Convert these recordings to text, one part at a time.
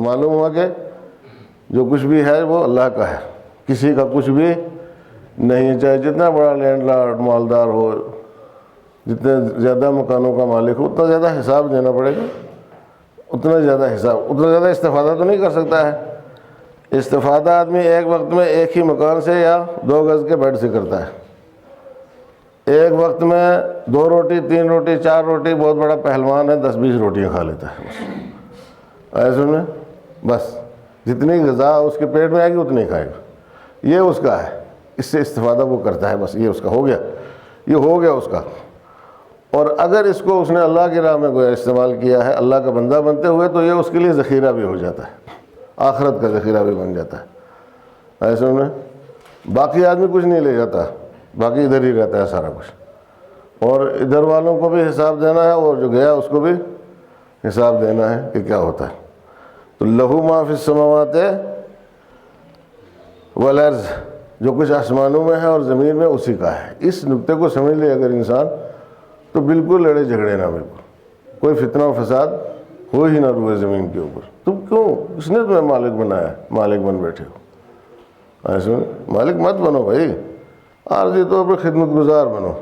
معلوم ہوا کہ جو کچھ بھی ہے وہ اللہ کا ہے، کسی کا کچھ بھی نہیں ہے، چاہے جتنا بڑا لینڈ لارڈ مالدار ہو، جتنے زیادہ مکانوں کا مالک ہو، اتنا زیادہ حساب دینا پڑے گا، اتنا زیادہ حساب، اتنا زیادہ استفادہ تو نہیں کر سکتا ہے۔ استفادہ آدمی ایک وقت میں ایک ہی مکان سے یا 2 گز کے بیڈ سے کرتا ہے، ایک وقت میں 2 روٹی 3 روٹی 4 روٹی، بہت بڑا پہلوان ہے 10-20 روٹیاں کھا لیتا ہے بس، ایسے میں بس جتنی غذا اس کے پیٹ میں آئے گی اتنی کھائے گا، یہ اس کا ہے، اس سے استفادہ وہ کرتا ہے، بس یہ اس کا ہو گیا، یہ ہو گیا اس کا۔ اور اگر اس کو اس نے اللہ کی راہ میں گویا استعمال کیا ہے اللہ کا بندہ بنتے ہوئے، تو یہ اس کے لیے ذخیرہ بھی ہو جاتا ہے، آخرت کا ذخیرہ بھی بن جاتا ہے، ایسے میں باقی آدمی کچھ نہیں لے جاتا، باقی ادھر ہی رہتا ہے سارا کچھ، اور ادھر والوں کو بھی حساب دینا ہے اور جو گیا اس کو بھی حساب دینا ہے کہ کیا ہوتا ہے۔ تو لہو ما فی السماوات والارض، جو کچھ آسمانوں میں ہے اور زمین میں اسی کا ہے۔ اس نقطے کو سمجھ لے اگر انسان تو بالکل لڑے جھگڑے نہ، بالکل کوئی فتنہ و فساد ہو ہی نہ روئے زمین کے اوپر۔ تم کیوں، اس نے تمہیں مالک بنایا، مالک بن بیٹھے ہو، ایسے مالک مت بنو بھائی، عارضی طور پر خدمت گزار بنو۔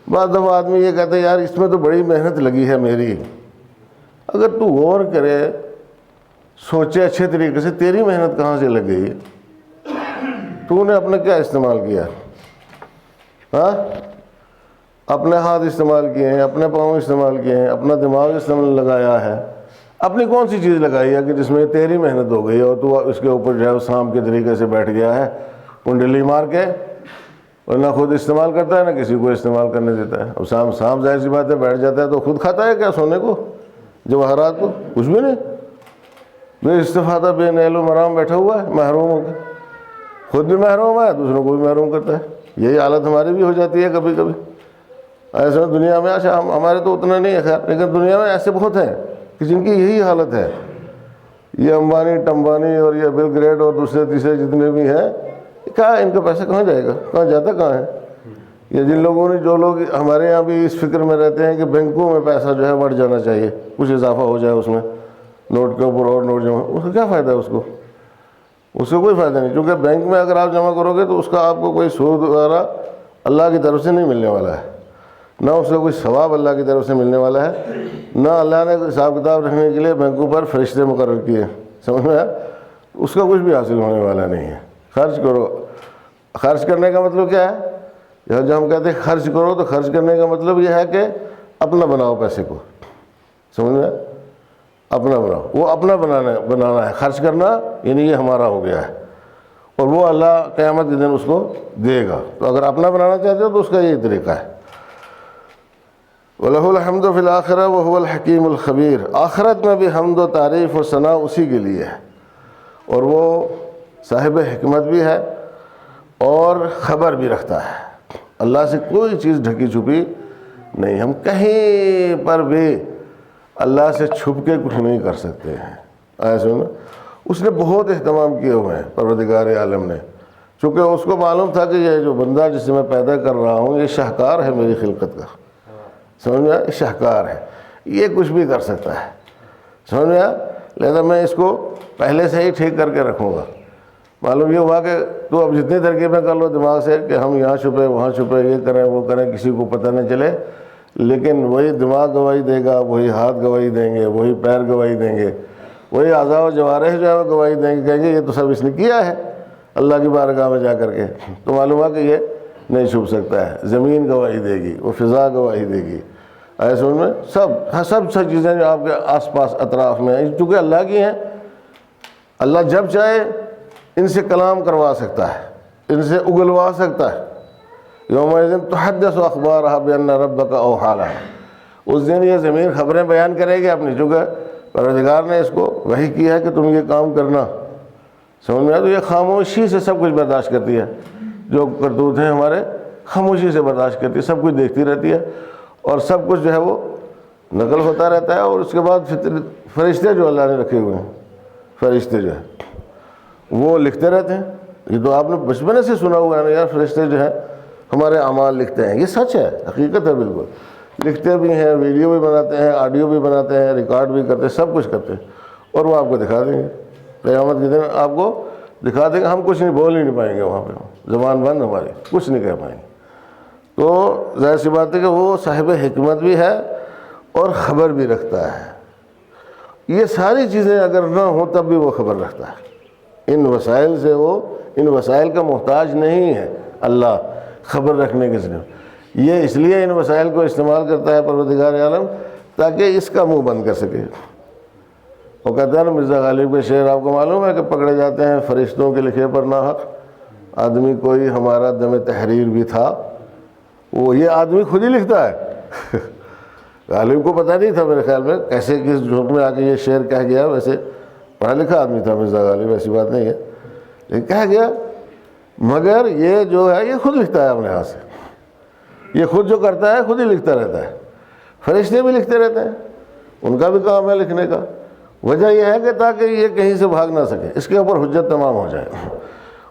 بعض دفعہ آدمی یہ کہتا ہے یار اس میں تو بڑی محنت لگی ہے میری، اگر تو غور کرے سوچے اچھے طریقے سے، تیری محنت کہاں سے لگ گئی ہے؟ تو نے اپنا کیا استعمال کیا؟ ہاں، اپنے ہاتھ استعمال کیے ہیں، اپنے پاؤں استعمال کیے ہیں، اپنا دماغ استعمال لگایا ہے، اپنی کون سی چیز لگائی ہے کہ جس میں تیری محنت ہو گئی اور تو اس کے اوپر جو ہے سانپ کے طریقے سے بیٹھ گیا ہے کنڈلی مار کے، اور نہ خود استعمال کرتا ہے نہ کسی کو استعمال کرنے دیتا ہے۔ اب سانپ ظاہر سی بات ہے بیٹھ جاتا ہے تو خود کھاتا ہے کیا سونے کو، جواہرات کو؟ کچھ بھی نہیں، بے استفادہ بے نیل و مرام بیٹھا ہوا ہے محروم ہو کے، خود بھی محروم ہے دوسروں کو بھی محروم کرتا ہے۔ یہی حالت ہماری بھی ہو جاتی ہے کبھی کبھی، ایسا دنیا میں، اچھا ہمارے تو اتنا نہیں ہے خیر، لیکن دنیا میں ایسے بہت ہیں کہ جن کی یہی حالت ہے۔ یہ امبانی ٹمبانی اور یہ بل گریٹ اور دوسرے تیسرے جتنے بھی ہیں، کیا ان کا پیسہ کہاں جائے گا، کہاں جاتا کہاں ہے؟ یہ جن لوگوں نے، جو لوگ ہمارے یہاں بھی اس فکر میں رہتے ہیں کہ بینکوں میں پیسہ جو ہے بڑھ جانا چاہیے، کچھ اضافہ ہو جائے اس میں، نوٹ کے اوپر اور نوٹ جمع، اس کا کیا فائدہ ہے؟ اس کو کوئی فائدہ نہیں، کیونکہ بینک میں اگر آپ جمع کرو گے تو اس کا آپ کو کوئی سود وغیرہ اللہ کی طرف سے نہیں ملنے والا ہے، نہ اس کا کوئی ثواب اللہ کی طرف سے ملنے والا ہے، نہ اللہ نے حساب کتاب رکھنے کے لیے بینکوں پر فرشتے مقرر کیے، سمجھ میں آیا؟ اس کا کچھ بھی حاصل ہونے والا نہیں ہے۔ خرچ کرو، خرچ کرنے کا مطلب کیا ہے؟ جب ہم کہتے ہیں خرچ کرو تو خرچ کرنے کا مطلب یہ ہے کہ اپنا بناؤ پیسے کو، سمجھ میں؟ اپنا بناؤ، وہ اپنا بنانا ہے، خرچ کرنا یعنی یہ ہمارا ہو گیا ہے، اور وہ اللہ قیامت کے دن اس کو دے گا۔ تو اگر اپنا بنانا چاہتے ہو تو اس کا یہی طریقہ ہے۔ وَلَهُ الْحَمْدُ فِي الْآخِرَةِ وَهُوَ الْحَكِيمُ الْخَبِيرُ، آخرت میں بھی حمد و تعریف و ثنا اسی کے لیے ہے، اور وہ صاحب حکمت بھی ہے اور خبر بھی رکھتا ہے۔ اللہ سے کوئی چیز ڈھکی چھپی نہیں، ہم کہیں پر بھی اللہ سے چھپ کے کچھ نہیں کر سکتے ہیں، ایسے میں اس نے بہت اہتمام کیے ہوئے ہیں پروردگار عالم نے، چونکہ اس کو معلوم تھا کہ یہ جو بندہ جسے میں پیدا کر رہا ہوں یہ شاہکار ہے میری خلقت کا، سمجھ میں آیا؟ شاہکار ہے، یہ کچھ بھی کر سکتا ہے، سمجھ میں آیا؟ لہذا میں اس کو پہلے سے ہی ٹھیک کر کے رکھوں گا۔ معلوم یہ ہوا کہ تو اب جتنی ترکیبیں کر لو دماغ سے کہ ہم یہاں چھپے وہاں چھپے، یہ کریں وہ کریں، کسی کو پتہ نہ چلے، لیکن وہی دماغ گواہی دے گا، وہی ہاتھ گواہی دیں گے، وہی پیر گواہی دیں گے، وہی اعضاء و جوارح جو ہے وہ گواہی دیں گے، کہیں گے یہ تو سب اس نے کیا ہے اللہ کی بارگاہ میں جا کر کے۔ تو معلوم ہوا کہ یہ نہیں چھپ سکتا ہے۔ زمین گواہی دے گی، وہ فضا گواہی دے گی، ایسے ان میں سب چیزیں جو آپ کے آس پاس اطراف میں ہیں چونکہ اللہ کی ہیں، اللہ جب چاہے ان سے کلام کروا سکتا ہے، ان سے اگلوا سکتا ہے۔ یومئذ تحدث اخبارها بان ربک اوحی لها، اس دن یہ زمین خبریں بیان کرے گی اپنی، چونکہ پروردگار نے اس کو وحی کیا ہے کہ تم یہ کام کرنا، سمجھ میں آیا؟ تو یہ خاموشی سے سب کچھ برداشت کرتی ہے، جو کرتوت ہیں ہمارے خاموشی سے برداشت کرتی ہے، سب کچھ دیکھتی رہتی ہے، اور سب کچھ جو ہے وہ نقل ہوتا رہتا ہے۔ اور اس کے بعد فرشتے جو اللہ نے رکھے ہوئے ہیں، فرشتے جو ہیں وہ لکھتے رہتے ہیں۔ یہ تو آپ نے بچپنے سے سنا ہوا ہے نا یار، فرشتے جو ہیں ہمارے اعمال لکھتے ہیں، یہ سچ ہے، حقیقت ہے، بالکل لکھتے بھی ہیں، ویڈیو بھی بناتے ہیں، آڈیو بھی بناتے ہیں، ریکارڈ بھی کرتے ہیں، سب کچھ کرتے ہیں۔ اور وہ آپ کو دکھا دیں گے قیامت کے دن، آپ کو دکھا دیں گے. ہم کچھ نہیں بول ہی نہیں پائیں گے وہاں پہ، زبان بند ہماری، کچھ نہیں کہہ پائیں گے. تو ظاہر سی بات ہے کہ وہ صاحب حکمت بھی ہے اور خبر بھی رکھتا ہے. یہ ساری چیزیں اگر نہ ہوں تب بھی وہ خبر رکھتا ہے. ان وسائل سے وہ، ان وسائل کا محتاج نہیں ہے اللہ خبر رکھنے کے لیے. یہ اس لیے ان وسائل کو استعمال کرتا ہے پروردگار عالم تاکہ اس کا منہ بند کر سکے. وہ کہتے ہیں نا مرزا غالب کے شعر، آپ کو معلوم ہے کہ پکڑے جاتے ہیں فرشتوں کے لکھے پر ناحق، آدمی کوئی ہمارا دم تحریر بھی تھا. وہ یہ آدمی خود ہی لکھتا ہے. غالب کو پتہ نہیں تھا میرے خیال میں کیسے کس جھوک میں آ کے یہ شعر کہہ گیا. ویسے پڑھا لکھا آدمی تھا مرزا غالب، ایسی بات نہیں ہے، لیکن کہہ گیا. مگر یہ جو ہے یہ خود لکھتا ہے اپنے ہاتھ سے. یہ خود جو کرتا ہے خود ہی لکھتا رہتا ہے. فرشتے بھی لکھتے رہتے ہیں، ان کا بھی کام ہے لکھنے کا. وجہ یہ ہے کہ تاکہ یہ کہیں سے بھاگ نہ سکے، اس کے اوپر حجت تمام ہو جائے.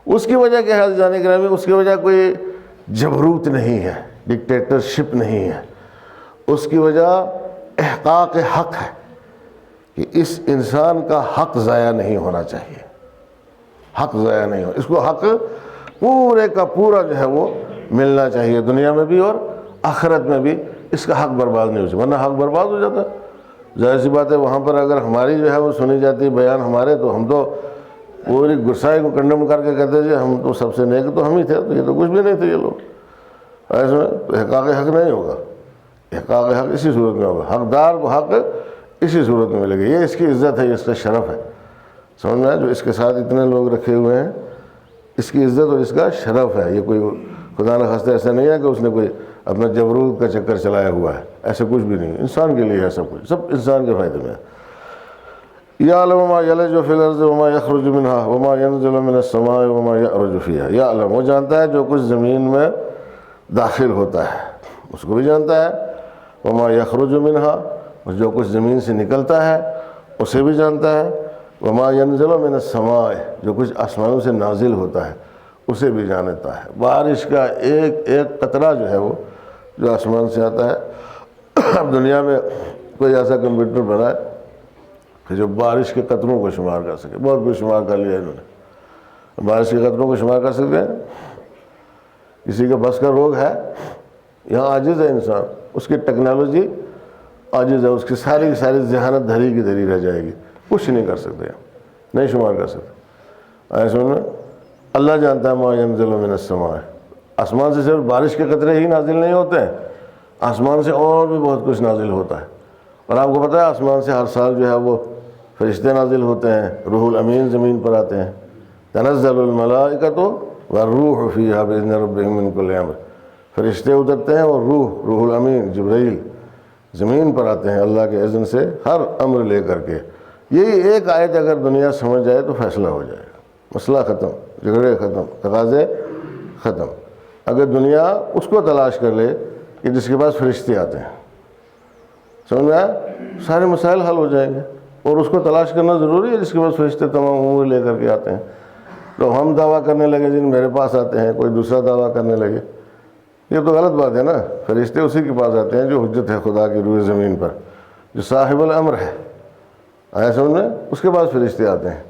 اس کی وجہ کیا ہے جانے گرامی؟ اس کی وجہ کوئی جبروت نہیں ہے، ڈکٹیٹرشپ نہیں ہے. اس کی وجہ احقاق حق ہے کہ اس انسان کا حق ضائع نہیں ہونا چاہیے. حق ضائع نہیں ہو، اس کو حق پورے کا پورا جو ہے وہ ملنا چاہیے، دنیا میں بھی اور آخرت میں بھی. اس کا حق برباد نہیں ہو چاہیے، ورنہ حق برباد ہو جاتا ہے. ظاہر سی بات ہے وہاں پر اگر ہماری جو ہے وہ سنی جاتی بیان ہمارے، تو ہم تو پوری گسائی کو کنڈم کر کے کہتے تھے ہم تو سب سے نیک تو ہم ہی تھے، تو یہ تو کچھ بھی نہیں تھے یہ لوگ. ایسے میں تو احقاق حق نہیں ہوگا. احقاق حق اسی صورت میں ہوگا، حقدار کو حق اسی صورت میں ملے گا. یہ اس کی عزت ہے، یہ اس کا شرف ہے. سمجھ میں جو اس کے ساتھ اتنے لوگ رکھے ہوئے ہیں، اس کی عزت اور اس کا شرف ہے. یہ کوئی خدا نہ خواستہ ایسا نہیں ہے کہ اس نے کوئی اپنا جبروت کا چکر چلایا ہوا ہے، ایسا کچھ بھی نہیں. انسان کے لیے ہے سب کچھ، سب انسان کے فائدے میں ہے. یعلم ما یلج فی الارض وما یخرج منها وما ینزل من السماء وما یعرج فیہا. یعلم، وہ جانتا ہے جو کچھ زمین میں داخل ہوتا ہے، اس کو بھی جانتا ہے. وما یخرج منها، اور جو کچھ زمین سے نکلتا ہے اسے بھی جانتا ہے. وما ینزل من السماء، جو کچھ آسمانوں سے نازل ہوتا ہے اسے بھی جانتا ہے. بارش کا ایک ایک قطرہ جو ہے وہ جو آسمان سے آتا ہے. اب دنیا میں کوئی ایسا کمپیوٹر بنا ہے کہ جو بارش کے قطروں کو شمار کر سکے. بہت کچھ شمار کر لیا انہوں نے. بارش کے قطروں کو شمار کر سکتے ہیں. کسی کا بس کا روگ ہے، یہاں عاجز ہے انسان، اس کی ٹیکنالوجی عاجز ہے، اس کی ساری ذہانت دھری کی دھری رہ جائے گی. کچھ نہیں کر سکتے، نہیں شمار کر سکتے. ایسے میں اللہ جانتا ہے ما ینزل من السماء. آسمان سے صرف بارش کے قطرے ہی نازل نہیں ہوتے ہیں، آسمان سے اور بھی بہت کچھ نازل ہوتا ہے. اور آپ کو پتہ ہے آسمان سے ہر سال جو ہے وہ فرشتے نازل ہوتے ہیں. روح الامین زمین پر آتے ہیں. تنزل الملائکۃ والروح فیہا بإذن ربہم من کل امر. فرشتے اترتے ہیں اور روح الامین جبرائیل زمین پر آتے ہیں اللہ کے اذن سے ہر امر لے کر کے. یہی ایک آیت اگر دنیا سمجھ جائے تو فیصلہ ہو جائے گا. مسئلہ ختم، جھگڑے ختم، تقاضے ختم. اگر دنیا اس کو تلاش کر لے کہ جس کے پاس فرشتے آتے ہیں، سمجھ میں آیا، سارے مسائل حل ہو جائیں گے. اور اس کو تلاش کرنا ضروری ہے جس کے پاس فرشتے تمام امور لے کر کے آتے ہیں. تو ہم دعویٰ کرنے لگے جن میرے پاس آتے ہیں، کوئی دوسرا دعویٰ کرنے لگے، یہ تو غلط بات ہے نا. فرشتے اسی کے پاس آتے ہیں جو حجت ہے خدا کی روئے زمین پر، جو صاحب الامر ہے. آیا سمجھ میں؟ اس کے پاس فرشتے آتے ہیں.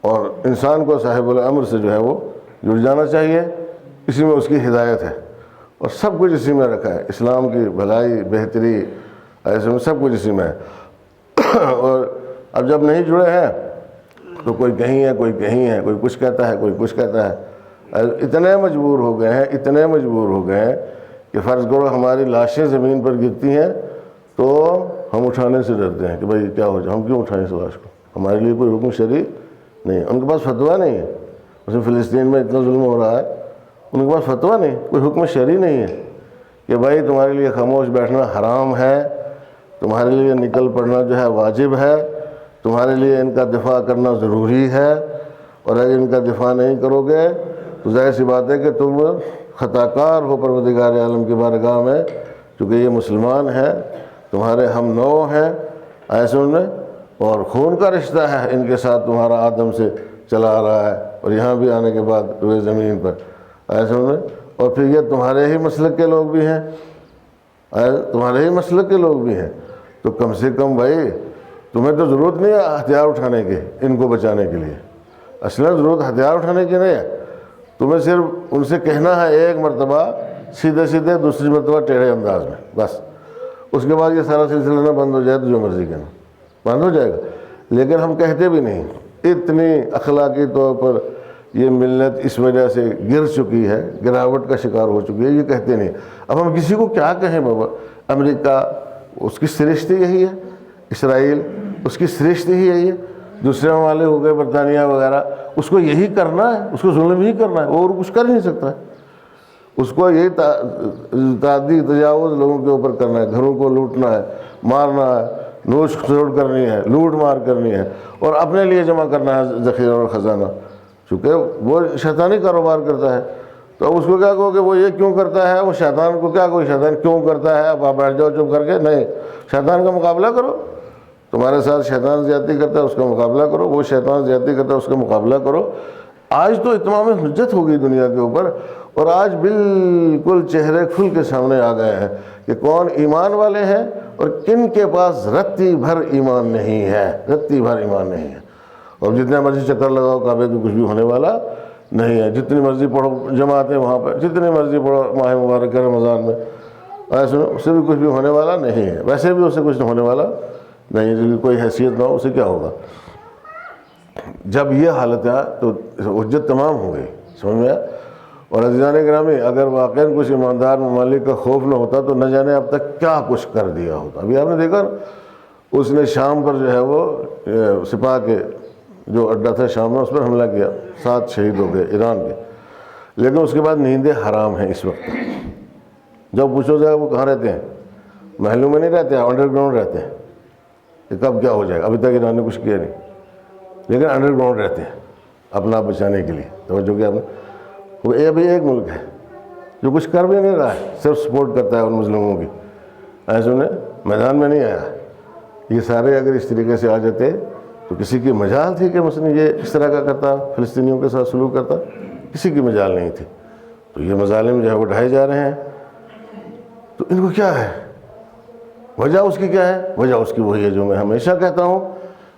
اور انسان کو صاحب الامر سے جو ہے وہ جڑ جانا چاہیے. اسی میں اس کی ہدایت ہے اور سب کچھ اسی میں رکھا ہے. اسلام کی بھلائی، بہتری، ایسے میں سب کچھ اسی میں ہے. اور اب جب نہیں جڑے ہیں تو کوئی کہیں ہے، کوئی کہیں ہے، کوئی کچھ کہتا ہے، کوئی کچھ کہتا ہے. اتنے مجبور ہو گئے ہیں، اتنے مجبور ہو گئے ہیں کہ فرض کرو ہماری لاشیں زمین پر گرتی ہیں تو ہم اٹھانے سے ڈرتے ہیں کہ بھائی کیا ہو جائے، ہم کیوں اٹھائیں اس لاش کو، ہمارے لیے کوئی حکم شرعی نہیں ہے. ان کے پاس فتویٰ نہیں ہے. اس میں فلسطین میں اتنا ظلم ہو رہا ہے، ان کے پاس فتویٰ نہیں، کوئی حکم شرعی نہیں ہے کہ بھائی تمہارے لیے خاموش بیٹھنا حرام ہے، تمہارے لیے نکل پڑنا جو ہے واجب ہے، تمہارے لیے ان کا دفاع کرنا ضروری ہے. اور اگر ان کا دفاع نہیں کرو گے تو ظاہر سی بات ہے کہ تم خطا کار ہو پروردگار عالم کی بارگاہ میں، چونکہ یہ مسلمان ہیں، تمہارے ہم نو ہیں ایسے میں، اور خون کا رشتہ ہے ان کے ساتھ تمہارا آدم سے چلا آ رہا ہے، اور یہاں بھی آنے کے بعد روئے زمین پر ایسے میں. اور پھر یہ تمہارے ہی مسلک کے لوگ بھی ہیں، تمہارے ہی مسلک کے لوگ بھی ہیں. تو کم سے کم بھائی تمہیں تو ضرورت نہیں ہے ہتھیار اٹھانے کی ان کو بچانے کے لیے، اصلاً ضرورت ہتھیار اٹھانے کی نہیں ہے، تمہیں صرف ان سے کہنا ہے ایک مرتبہ سیدھے سیدھے، دوسری مرتبہ ٹیڑھے انداز میں، بس اس کے بعد یہ سارا سلسلہ نہ بند ہو جائے تو جو مرضی کہنا بند ہو جائے گا۔ لیکن ہم کہتے بھی نہیں، اتنی اخلاقی طور پر یہ ملت اس وجہ سے گر چکی ہے، گراوٹ کا شکار ہو چکی ہے، یہ کہتے نہیں۔ اب ہم کسی کو کیا کہیں بابا، امریکہ اس کی سرشت یہی ہے، اسرائیل اس کی سرشت ہی یہی ہے، دوسرے ممالک ہو گئے برطانیہ وغیرہ، اس کو یہی کرنا ہے، اس کو ظلم ہی کرنا ہے، اور کچھ کر نہیں سکتا ہے، اس کو یہی تعدی تجاوز لوگوں کے اوپر کرنا ہے، گھروں کو لوٹنا ہے، مارنا ہے، نوش خسوٹ کرنی ہے، لوٹ مار کرنی ہے، اور اپنے لیے جمع کرنا ہے ذخیرہ اور خزانہ، چونکہ وہ شیطانی کاروبار کرتا ہے۔ تو اب اس کو کیا کہو کہ وہ یہ کیوں کرتا ہے، وہ شیطان کو کیا کہو شیطان کیوں کرتا ہے، اب آپ بیٹھ جاؤ چپ کر کے، نہیں، شیطان کا مقابلہ کرو، تمہارے ساتھ شیطان زیادتی کرتا ہے اس کا مقابلہ کرو، وہ شیطان زیادتی کرتا ہے اس کا مقابلہ کرو۔ آج تو اتمام حجت ہو گئی دنیا کے اوپر، اور آج بالکل چہرے کھل کے سامنے آ گئے ہیں کہ کون ایمان والے ہیں اور کن کے پاس رتی بھر ایمان نہیں ہے، رتی بھر ایمان نہیں ہے۔ اور جتنے مرضی چکر لگاؤ کعبے کو، کچھ بھی ہونے والا نہیں ہے، جتنی مرضی پڑھو جماعتیں وہاں پہ، جتنی مرضی پڑھو ماہ مبارک رمضان میں، ایسے اس سے بھی کچھ بھی ہونے والا نہیں ہے، ویسے بھی اس سے کچھ ہونے والا نہیں ہے، جس کی کوئی حیثیت نہ ہو اسے کیا ہوگا۔ جب یہ حالت ہے تو حجت تمام ہو گئی، سمجھ میں آیا۔ اور عزیزان گرامی، اگر واقعاً کچھ ایماندار ممالک کا خوف نہ ہوتا تو نہ جانے اب تک کیا کچھ کر دیا ہوتا۔ ابھی آپ نے دیکھا اس نے شام پر جو ہے وہ سپاہ کے جو اڈا تھا شام میں، اس پر حملہ کیا، 7 شہید ہو گئے ایران کے، لیکن اس کے بعد نیندیں حرام ہیں اس وقت۔ جب پوچھو جائے وہ کہاں رہتے ہیں، محلوں میں نہیں رہتے ہیں، انڈر گراؤنڈ رہتے ہیں، کہ کب کیا ہو جائے گا۔ ابھی تک ایران نے کچھ کیا نہیں، لیکن انڈر گراؤنڈ رہتے ہیں اپنا آپ بچانے کے لیے۔ توجہ کیا آپ نے، وہ ابھی ایک ملک ہے جو کچھ کر بھی نہیں رہا ہے، صرف سپورٹ کرتا ہے ان مظلوموں کی، ایسے انہیں میدان میں نہیں آیا۔ یہ سارے اگر اس طریقے سے آ جاتے تو کسی کی مجال تھی کہ مثلا یہ اس طرح کا کرتا، فلسطینیوں کے ساتھ سلوک کرتا، کسی کی مجال نہیں تھی۔ تو یہ مظالم جو ہے وہ ڈھائے جا رہے ہیں، تو ان کو کیا ہے وجہ، اس کی کیا ہے وجہ؟ اس کی وہی ہے جو میں ہمیشہ کہتا ہوں،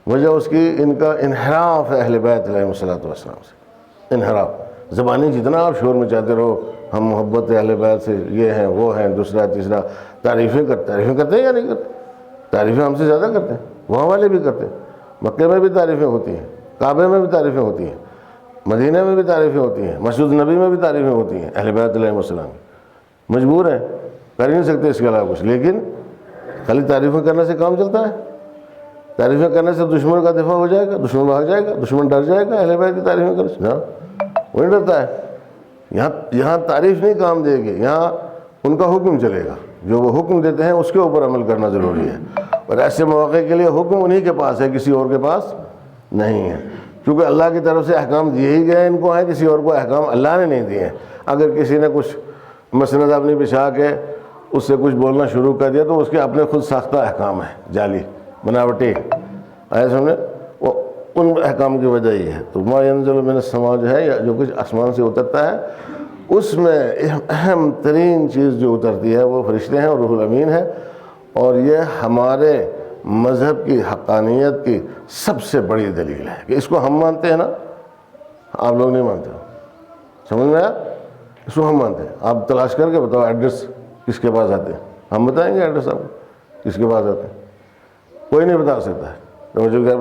وجہ اس کی ان کا انحراف ہے اہل بیت علیہ الصلوۃ والسلام سے، انحراف۔ زبانی جتنا آپ شور مچاتے رہو ہم محبت اہل بیت سے، یہ ہیں وہ ہیں، دوسرا تیسرا، تعریفیں کرتے ہیں یا نہیں کرتے؟ تعریفیں ہم سے زیادہ کرتے ہیں، وہاں والے بھی کرتے ہیں۔ مکے میں بھی تعریفیں ہوتی ہیں، کعبے میں بھی تعریفیں ہوتی ہیں، مدینہ میں بھی تعریفیں ہوتی ہیں، مسجد نبی میں بھی تعریفیں ہوتی ہیں اہل بیت علیہ السلام۔ مجبور ہیں، کر ہی نہیں سکتے اس کے علاوہ کچھ، لیکن خالی تعریفیں کرنے سے کام چلتا ہے؟ تعریفیں کرنے سے دشمن کا دفاع ہو جائے گا، دشمن بھاگ جائے گا، دشمن ڈر جائے گا اہل بیت کی تعریفیں کرنے سے؟ ہاں، وہ نہیں ڈرتا ہے۔ یہاں تعریف نہیں کام دے گی، یہاں ان کا حکم چلے گا، جو وہ حکم دیتے ہیں اس کے اوپر عمل کرنا ضروری ہے۔ اور ایسے مواقع کے لیے حکم انہی کے پاس ہے، کسی اور کے پاس نہیں ہے، کیونکہ اللہ کی طرف سے احکام دیے ہی گئے ان کو ہیں، کسی اور کو احکام اللہ نے نہیں دیے ہیں۔ اگر کسی نے کچھ مسند اپنی بچھا کے اس سے کچھ بولنا شروع کر دیا تو اس کے اپنے خود ساختہ احکام ہیں، جعلی بناوٹی، ایسے ہم نے وہ ان احکام کی وجہ یہ ہے۔ تو ما ینزل من السماء جو ہے، یا جو کچھ آسمان سے اترتا ہے، اس میں اہم ترین چیز جو اترتی ہے وہ فرشتے ہیں اور روح الامین ہے، اور یہ ہمارے مذہب کی حقانیت کی سب سے بڑی دلیل ہے کہ اس کو ہم مانتے ہیں نا، آپ لوگ نہیں مانتے ہو، سمجھ میں آیا؟ اس کو ہم مانتے ہیں۔ آپ تلاش کر کے بتاؤ ایڈریس کس کے پاس آتے ہیں، ہم بتائیں گے ایڈریس آپ کو کس کے پاس آتے ہیں، کوئی نہیں بتا سکتا ہے۔ توجہ کیا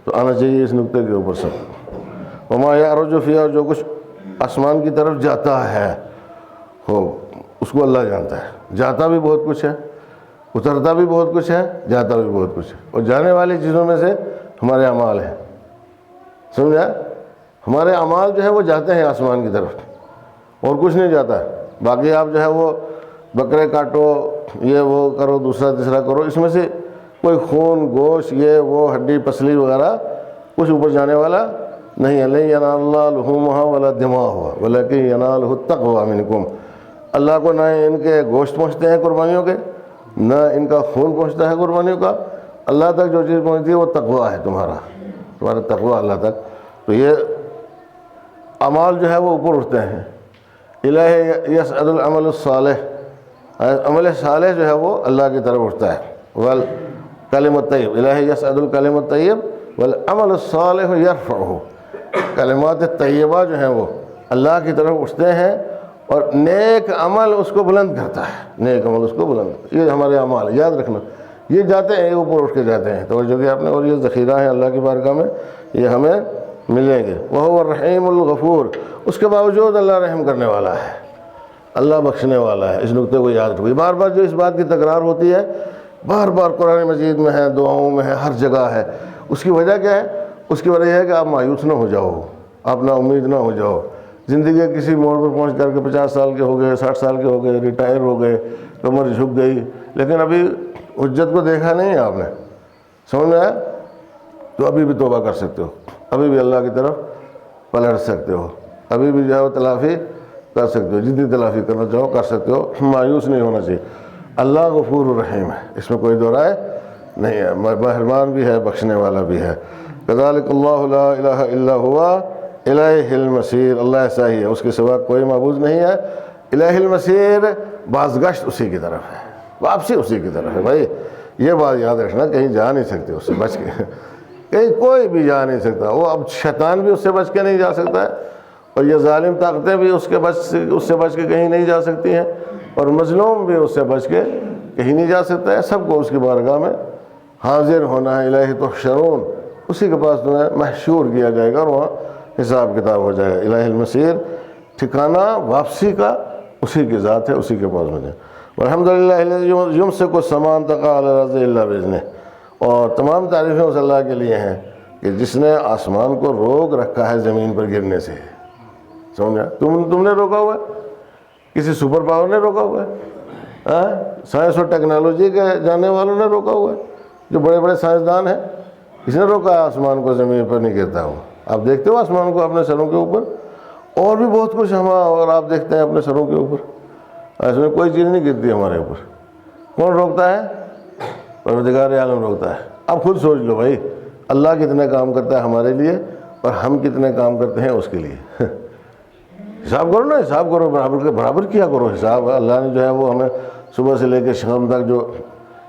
تو آنا چاہیے اس نقطے کے اوپر سب۔ وما یعرج فیہا، اور جو کچھ آسمان کی طرف جاتا ہے ہو اس کو اللہ جانتا ہے۔ جاتا بھی بہت کچھ ہے، اترتا بھی بہت کچھ ہے، جاتا بھی بہت کچھ ہے، اور جانے والی چیزوں میں سے ہمارے اعمال ہیں، سمجھا؟ ہمارے اعمال جو ہے وہ جاتے ہیں آسمان کی طرف، اور کچھ نہیں جاتا ہے۔ باقی آپ جو ہے وہ بکرے کاٹو، یہ وہ کرو، دوسرا تیسرا کرو، اس میں سے کوئی خون گوشت یہ وہ ہڈی پسلی وغیرہ کچھ اوپر جانے والا نہیں ہے۔ لن ینال اللہ لحومہا ولا دماؤہا ولکن ینالہ التقوی منکم۔ اللہ کو نہ ان کے گوشت پہنچتے ہیں قربانیوں کے، نہ ان کا خون پہنچتا ہے قربانیوں کا، اللہ تک جو چیز پہنچتی ہے وہ تقوی ہے، تمہارا تقوی اللہ تک۔ تو یہ اعمال جو ہے وہ اوپر اٹھتے ہیں۔ الہ یصعد العمل الصالح، عمل صالح جو ہے وہ اللہ کی طرف اٹھتا ہے، کلمۃ طیب الہ یصعد الکلم الطیب والعمل الصالح یرفعہ، کلمات طیبہ جو ہیں وہ اللہ کی طرف اٹھتے ہیں اور نیک عمل اس کو بلند کرتا ہے، نیک عمل اس کو بلند کرتا ہے۔ یہ ہمارے اعمال یاد رکھنا، یہ جاتے ہیں، یہ اوپر اٹھ کے جاتے ہیں، توجہ کی آپ نے، اور یہ ذخیرہ ہے اللہ کی بارگاہ میں، یہ ہمیں ملیں گے۔ وَهُوَ الرَّحِيمُ الْغَفُورُ، اس کے باوجود اللہ رحم کرنے والا ہے، اللہ بخشنے والا ہے۔ اس نقطے کو یاد رکھو، بار بار جو اس بات کی تکرار ہوتی ہے، بار بار قرآن مجید میں ہے، دعاؤں میں ہے، ہر جگہ ہے، اس کی وجہ کیا ہے؟ اس کی وجہ یہ ہے کہ آپ مایوس نہ ہو جاؤ، آپ نا امید نہ ہو جاؤ۔ زندگی کے کسی موڑ پر پہنچ کر کے 50 سال کے ہو گئے، 60 سال کے ہو گئے، ریٹائر ہو گئے، کمر جھک گئی، لیکن ابھی حجت کو دیکھا نہیں ہے آپ نے، سمجھ میں آیا؟ تو ابھی بھی توبہ کر سکتے ہو، ابھی بھی اللہ کی طرف پلٹ سکتے ہو، ابھی بھی جو ہے وہ تلافی کر سکتے ہو، جتنی تلافی کرنا چاہو کر سکتے ہو، مایوس نہیں ہونا چاہیے۔ اللہ غفور الرحیم ہے، اس میں کوئی دو رائے نہیں ہے، مہربان بھی ہے، بخشنے والا بھی ہے۔ کذالک اللہ لا الہ الا هو الیہ المصیر، اللہ ایسا ہی ہے، اس کے سوا کوئی معبود نہیں ہے۔ الیہ المصیر، بازگشت اسی کی طرف ہے، واپسی اسی کی طرف ہے۔ بھائی یہ بات یاد رکھنا، کہیں جا نہیں سکتے اس سے بچ کے، کہیں کوئی بھی جا نہیں سکتا، وہ اب شیطان بھی اس سے بچ کے نہیں جا سکتا ہے، اور یہ ظالم طاقتیں بھی اس سے بچ کے کہیں نہیں جا سکتی ہیں، اور مظلوم بھی اس سے بچ کے کہیں نہیں جا سکتا ہے۔ سب کو اس کی بارگاہ میں حاضر ہونا ہے، الیہ تحشرون، اسی کے پاس تمہیں محشور کیا جائے گا اور وہاں حساب کتاب ہو جائے گا۔ الہ المصیر، ٹھکانہ واپسی کا اسی کی ذات ہے، اسی کے پاس مجھے۔ والحمدللہ الذی یمسک السماء ان تقع علی الارض الا باذنہ، اور تمام تعریفیں اس اللہ کے لیے ہیں کہ جس نے آسمان کو روک رکھا ہے زمین پر گرنے سے۔ سمجھا؟ تم نے روکا ہوا ہے؟ کسی سپر پاور نے روکا ہوا ہے؟ سائنس اور ٹیکنالوجی کے جاننے والوں نے روکا ہوا ہے، جو بڑے بڑے سائنسدان ہیں، اس نے روکا ہے آسمان کو زمین پر نہیں گرتا ہوا۔ آپ دیکھتے ہو آسمان کو اپنے سروں کے اوپر، اور بھی بہت کچھ ہم اور آپ دیکھتے ہیں اپنے سروں کے اوپر، اس میں کوئی چیز نہیں گرتی ہمارے اوپر۔ کون روکتا ہے؟ پروردگار عالم روکتا ہے۔ اب خود سوچ لو بھائی، اللہ کتنے کام کرتا ہے ہمارے لیے اور ہم کتنے کام کرتے ہیں اس کے لیے۔ حساب کرو نا، حساب کرو، برابر کیا کرو حساب۔ اللہ نے جو ہے وہ ہمیں صبح سے لے کے شام تک جو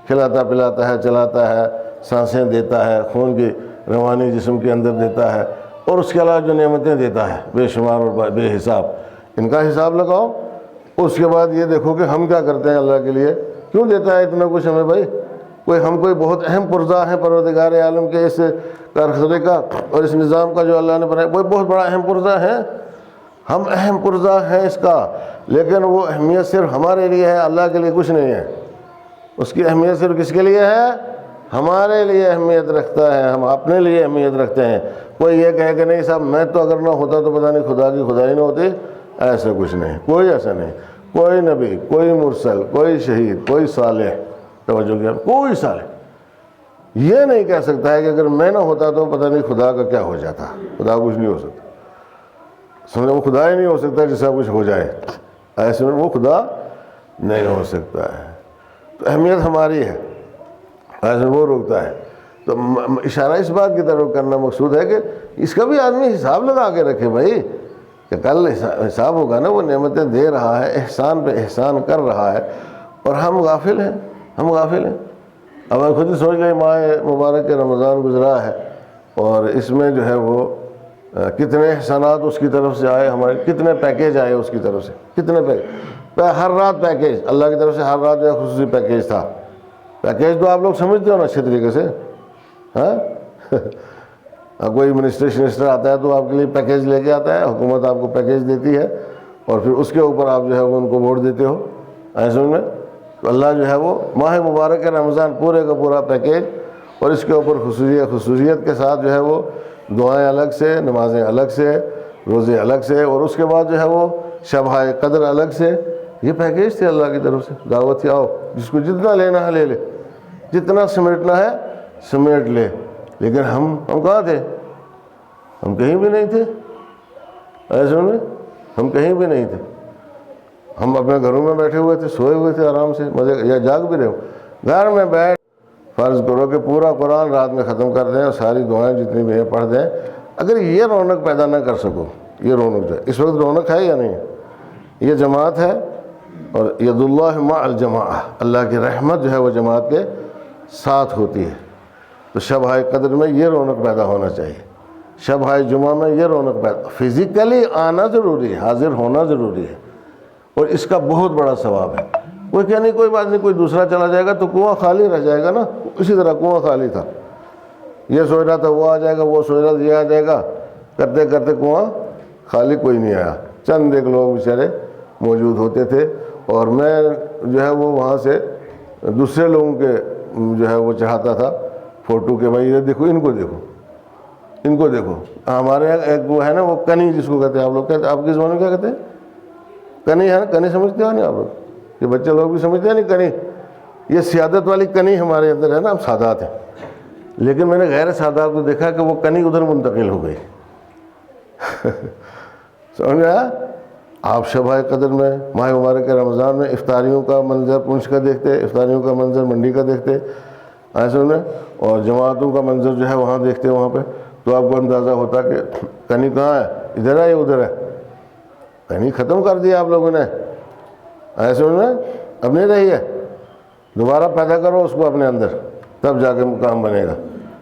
کھلاتا پلاتا ہے، چلاتا ہے، سانسیں دیتا ہے، خون کی روانی جسم کے اندر دیتا ہے، اور اس کے علاوہ جو نعمتیں دیتا ہے بے شمار اور بے حساب، ان کا حساب لگاؤ۔ اس کے بعد یہ دیکھو کہ ہم کیا کرتے ہیں اللہ کے لیے، کیوں دیتا ہے اتنا کچھ ہمیں بھائی؟ ہم کوئی بہت اہم پرزہ ہیں پروردگار عالم کے اس کارخانے کا اور اس نظام کا جو اللہ نے بنایا، وہ بہت بڑا اہم پرزہ ہے، ہم اہم پرزہ ہیں اس کا، لیکن وہ اہمیت صرف ہمارے لیے ہے، اللہ کے لیے کچھ نہیں ہے۔ اس کی اہمیت صرف کس کے لیے ہے؟ ہمارے لیے اہمیت رکھتا ہے، ہم اپنے لیے اہمیت رکھتے ہیں۔ کوئی یہ کہے کہ نہیں صاحب میں تو اگر نہ ہوتا تو پتہ نہیں خدا کی خدائی نہ ہوتی، ایسا کچھ نہیں، کوئی ایسا نہیں، کوئی نبی، کوئی مرسل، کوئی شہید، کوئی صالح، توجہ کیا، کوئی صالح یہ نہیں کہہ سکتا ہے کہ اگر میں نہ ہوتا تو پتہ نہیں خدا کا کیا ہو جاتا۔ خدا کچھ نہیں ہو سکتا، سمجھو، وہ خدا ہی نہیں ہو سکتا جیسا کچھ ہو جائے، ایسے میں وہ خدا نہیں ہو سکتا ہے۔ تو اہمیت ہماری ہے، ایسے وہ روکتا ہے۔ تو اشارہ اس بات کی طرف کرنا مقصود ہے کہ اس کا بھی آدمی حساب لگا کے رکھے بھائی، کہ کل حساب ہوگا نا، وہ نعمتیں دے رہا ہے، احسان پہ احسان کر رہا ہے، اور ہم غافل ہیں، ہم غافل ہیں۔ اب میں خود ہی سوچ لیں، ماہ مبارک رمضان گزرا ہے، اور اس میں جو ہے وہ کتنے احسانات اس کی طرف سے آئے، ہمارے کتنے پیکیج آئے اس کی طرف سے، کتنے پیکیج، ہر رات پیکیج اللہ کی طرف سے، ہر رات جو ہے خصوصی پیکیج تھا۔ پیکیج تو آپ لوگ سمجھتے ہو نا اچھے طریقے سے، ہاں کوئی منسٹر آتا ہے تو آپ کے لیے پیکیج لے کے آتا ہے، حکومت آپ کو پیکیج دیتی ہے، اور پھر اس کے اوپر آپ جو ہے وہ ان کو ووٹ دیتے ہو، ایسے میں تو اللہ جو ہے وہ ماہ مبارک رمضان پورے کا پورا پیکیج، اور اس کے اوپر خصوصیت کے ساتھ جو ہے وہ دعائیں الگ سے، نمازیں الگ سے، روزے الگ سے، اور اس کے بعد جو ہے وہ شبہ قدر الگ سے۔ یہ پیکیج تھے اللہ کی طرف سے، دعوت تھی، آؤ جس کو جتنا لینا ہے لے لے، جتنا سمیٹنا ہے سمیٹ لے۔ لیکن ہم کہاں تھے؟ ہم کہیں بھی نہیں تھے، ایسے میں ہم کہیں بھی نہیں تھے، ہم اپنے گھروں میں بیٹھے ہوئے تھے، سوئے ہوئے تھے آرام سے، مزے، یا جاگ بھی رہے ہو گھر میں بیٹھ، فرض کرو کہ پورا قرآن رات میں ختم کر دیں اور ساری دعائیں جتنی بھی ہیں پڑھ دیں، اگر یہ رونق پیدا نہ کر سکو، یہ رونق جو ہے اس وقت رونق ہے یا نہیں؟ یہ جماعت ہے، اور ید اللہ مع الجماعہ، اللہ کی رحمت جو ہے وہ جماعت کے ساتھ ہوتی ہے. تو شب قدر میں یہ رونق پیدا ہونا چاہیے, شب جمعہ میں یہ رونق پیدا, فزیکلی آنا ضروری ہے, حاضر ہونا ضروری ہے, اور اس کا بہت بڑا ثواب ہے. کوئی کیا نہیں, کوئی بات نہیں, کوئی دوسرا چلا جائے گا تو کنواں خالی رہ جائے گا نا. اسی طرح کنواں خالی تھا, یہ سوچ رہا تھا وہ آ جائے گا, وہ سوچ رہا تھا یہ آ جائے گا, کرتے کرتے کنواں خالی کوئی نہیں آیا. چند ایک لوگ بیچارے موجود ہوتے تھے, اور میں جو ہے وہ وہاں سے دوسرے لوگوں کے جو ہے وہ چڑھاتا تھا فوٹو کہ بھائی یہ دیکھو, ان کو دیکھو, ان کو دیکھو. ہمارے یہاں ایک وہ ہے نا وہ کنی جس کو کہتے ہیں, آپ لوگ کہتے ہیں, آپ کے زبان میں کیا کہتے ہیں؟ کنی ہے نا, کنی سمجھتے ہو نہیں آپ لوگ؟ یہ بچے لوگ بھی سمجھتے ہیں نہیں کنی, یہ سیادت والی کنی ہمارے اندر ہے نا, ہم سادات ہیں. لیکن میں نے غیر سادات کو دیکھا کہ وہ کنی ادھر منتقل ہو گئی. سمجھ میں آیا؟ آپ شب قدر میں ماہ مبارک رمضان میں افطاریوں کا منظر پونچھ کا دیکھتے, افطاریوں کا منظر منڈی کا دیکھتے, ایسے میں, اور جماعتوں کا منظر جو ہے وہاں دیکھتے وہاں پہ, تو آپ کو اندازہ ہوتا کہ کنی کہاں ہے, ادھر ہے یا ادھر ہے. کنی ختم کر دیا آپ لوگوں نے, ایسے میں اب نہیں رہی ہے. دوبارہ پیدا کرو اس کو اپنے اندر, تب جا کے کام بنے گا,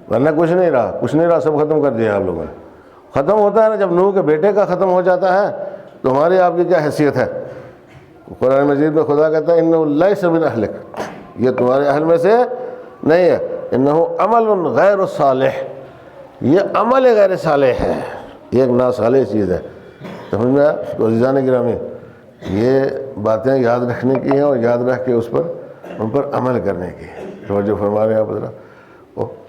ورنہ کچھ نہیں رہا, کچھ نہیں رہا, سب ختم کر دیا آپ لوگوں نے. ختم ہوتا ہے نا جب نوح کے بیٹے کا ختم ہو جاتا ہے, تو ہماری آپ کی کیا حیثیت ہے؟ قرآن مجید میں خدا کہتا ہے انہ لیس من اہلک, یہ تمہارے اہل میں سے نہیں ہے. انہ عمل غیر صالح, یہ عمل غیر صالح ہے, یہ ایک ناصالح چیز ہے. سمجھ میں آیا؟ تو عزیزان گرامی, یہ باتیں یاد رکھنے کی ہیں, اور یاد رکھ کے ان پر عمل کرنے کی. توجہ فرما رہے ہیں آپ ذرا.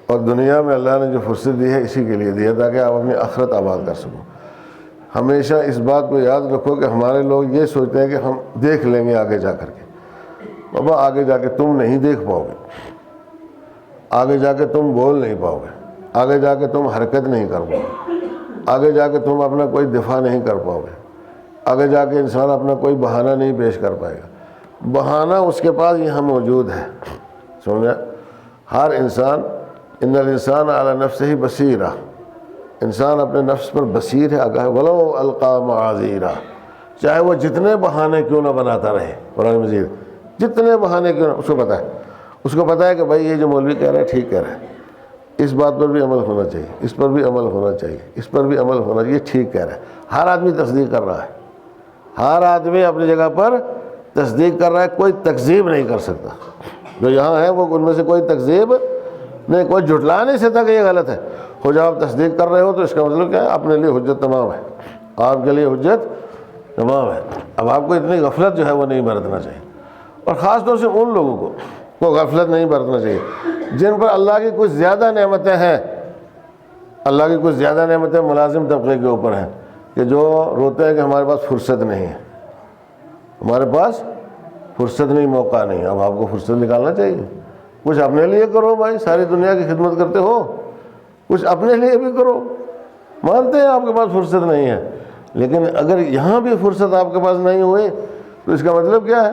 اور دنیا میں اللہ نے جو فرصت دی ہے اسی کے لیے دی ہے تاکہ آپ اپنی آخرت آباد کر سکو. ہمیشہ اس بات کو یاد رکھو کہ ہمارے لوگ یہ سوچتے ہیں کہ ہم دیکھ لیں گے آگے جا کر کے. بابا آگے جا کے تم نہیں دیکھ پاؤ گے, آگے جا کے تم بول نہیں پاؤ گے, آگے جا کے تم حرکت نہیں کر پاؤ گے, آگے جا کے تم اپنا کوئی دفاع نہیں کر پاؤ گے, آگے جا کے انسان اپنا کوئی بہانہ نہیں پیش کر پائے گا. بہانہ اس کے پاس یہاں موجود ہے. سمجھا؟ ہر انسان, ان الانسان علی نفسہ بصیرہ, انسان اپنے نفس پر بصیر ہے, آگاہ ہے. ولو القی معاذیرہ, چاہے وہ جتنے بہانے کیوں نہ بناتا رہے, قرآن مجید جتنے بہانے کیوں نہ, اس کو پتہ ہے, اس کو پتہ ہے کہ بھائی یہ جو مولوی کہہ رہا ہے ٹھیک کہہ رہا ہے, اس بات پر بھی عمل ہونا چاہیے, اس پر بھی عمل ہونا چاہیے, اس پر بھی عمل ہونا چاہیے, ٹھیک کہہ رہا ہے. ہر آدمی تصدیق کر رہا ہے, ہر آدمی اپنی جگہ پر تصدیق کر رہا ہے, کوئی تکذیب نہیں کر سکتا. جو یہاں ہے وہ ان میں سے کوئی تکذیب نہیں, کوئی جھٹلا نہیں سکتا کہ یہ غلط ہے. ہو جب آپ تصدیق کر رہے ہو تو اس کا مطلب کیا ہے؟ اپنے لیے حجت تمام ہے, آپ کے لیے حجت تمام ہے. اب آپ کو اتنی غفلت جو ہے وہ نہیں برتنا چاہیے, اور خاص طور سے ان لوگوں کو غفلت نہیں برتنا چاہیے جن پر اللہ کی کچھ زیادہ نعمتیں ہیں. اللہ کی کچھ زیادہ نعمتیں ملازم طبقے کے اوپر ہیں, کہ جو روتے ہیں کہ ہمارے پاس فرصت نہیں ہے, ہمارے پاس فرصت نہیں, موقع نہیں. اب آپ کو فرصت نکالنا چاہیے, کچھ اپنے لیے کرو بھائی, ساری دنیا کی خدمت کرتے ہو, کچھ اپنے لیے بھی کرو. مانتے ہیں آپ کے پاس فرصت نہیں ہے, لیکن اگر یہاں بھی فرصت آپ کے پاس نہیں ہوئی تو اس کا مطلب کیا ہے؟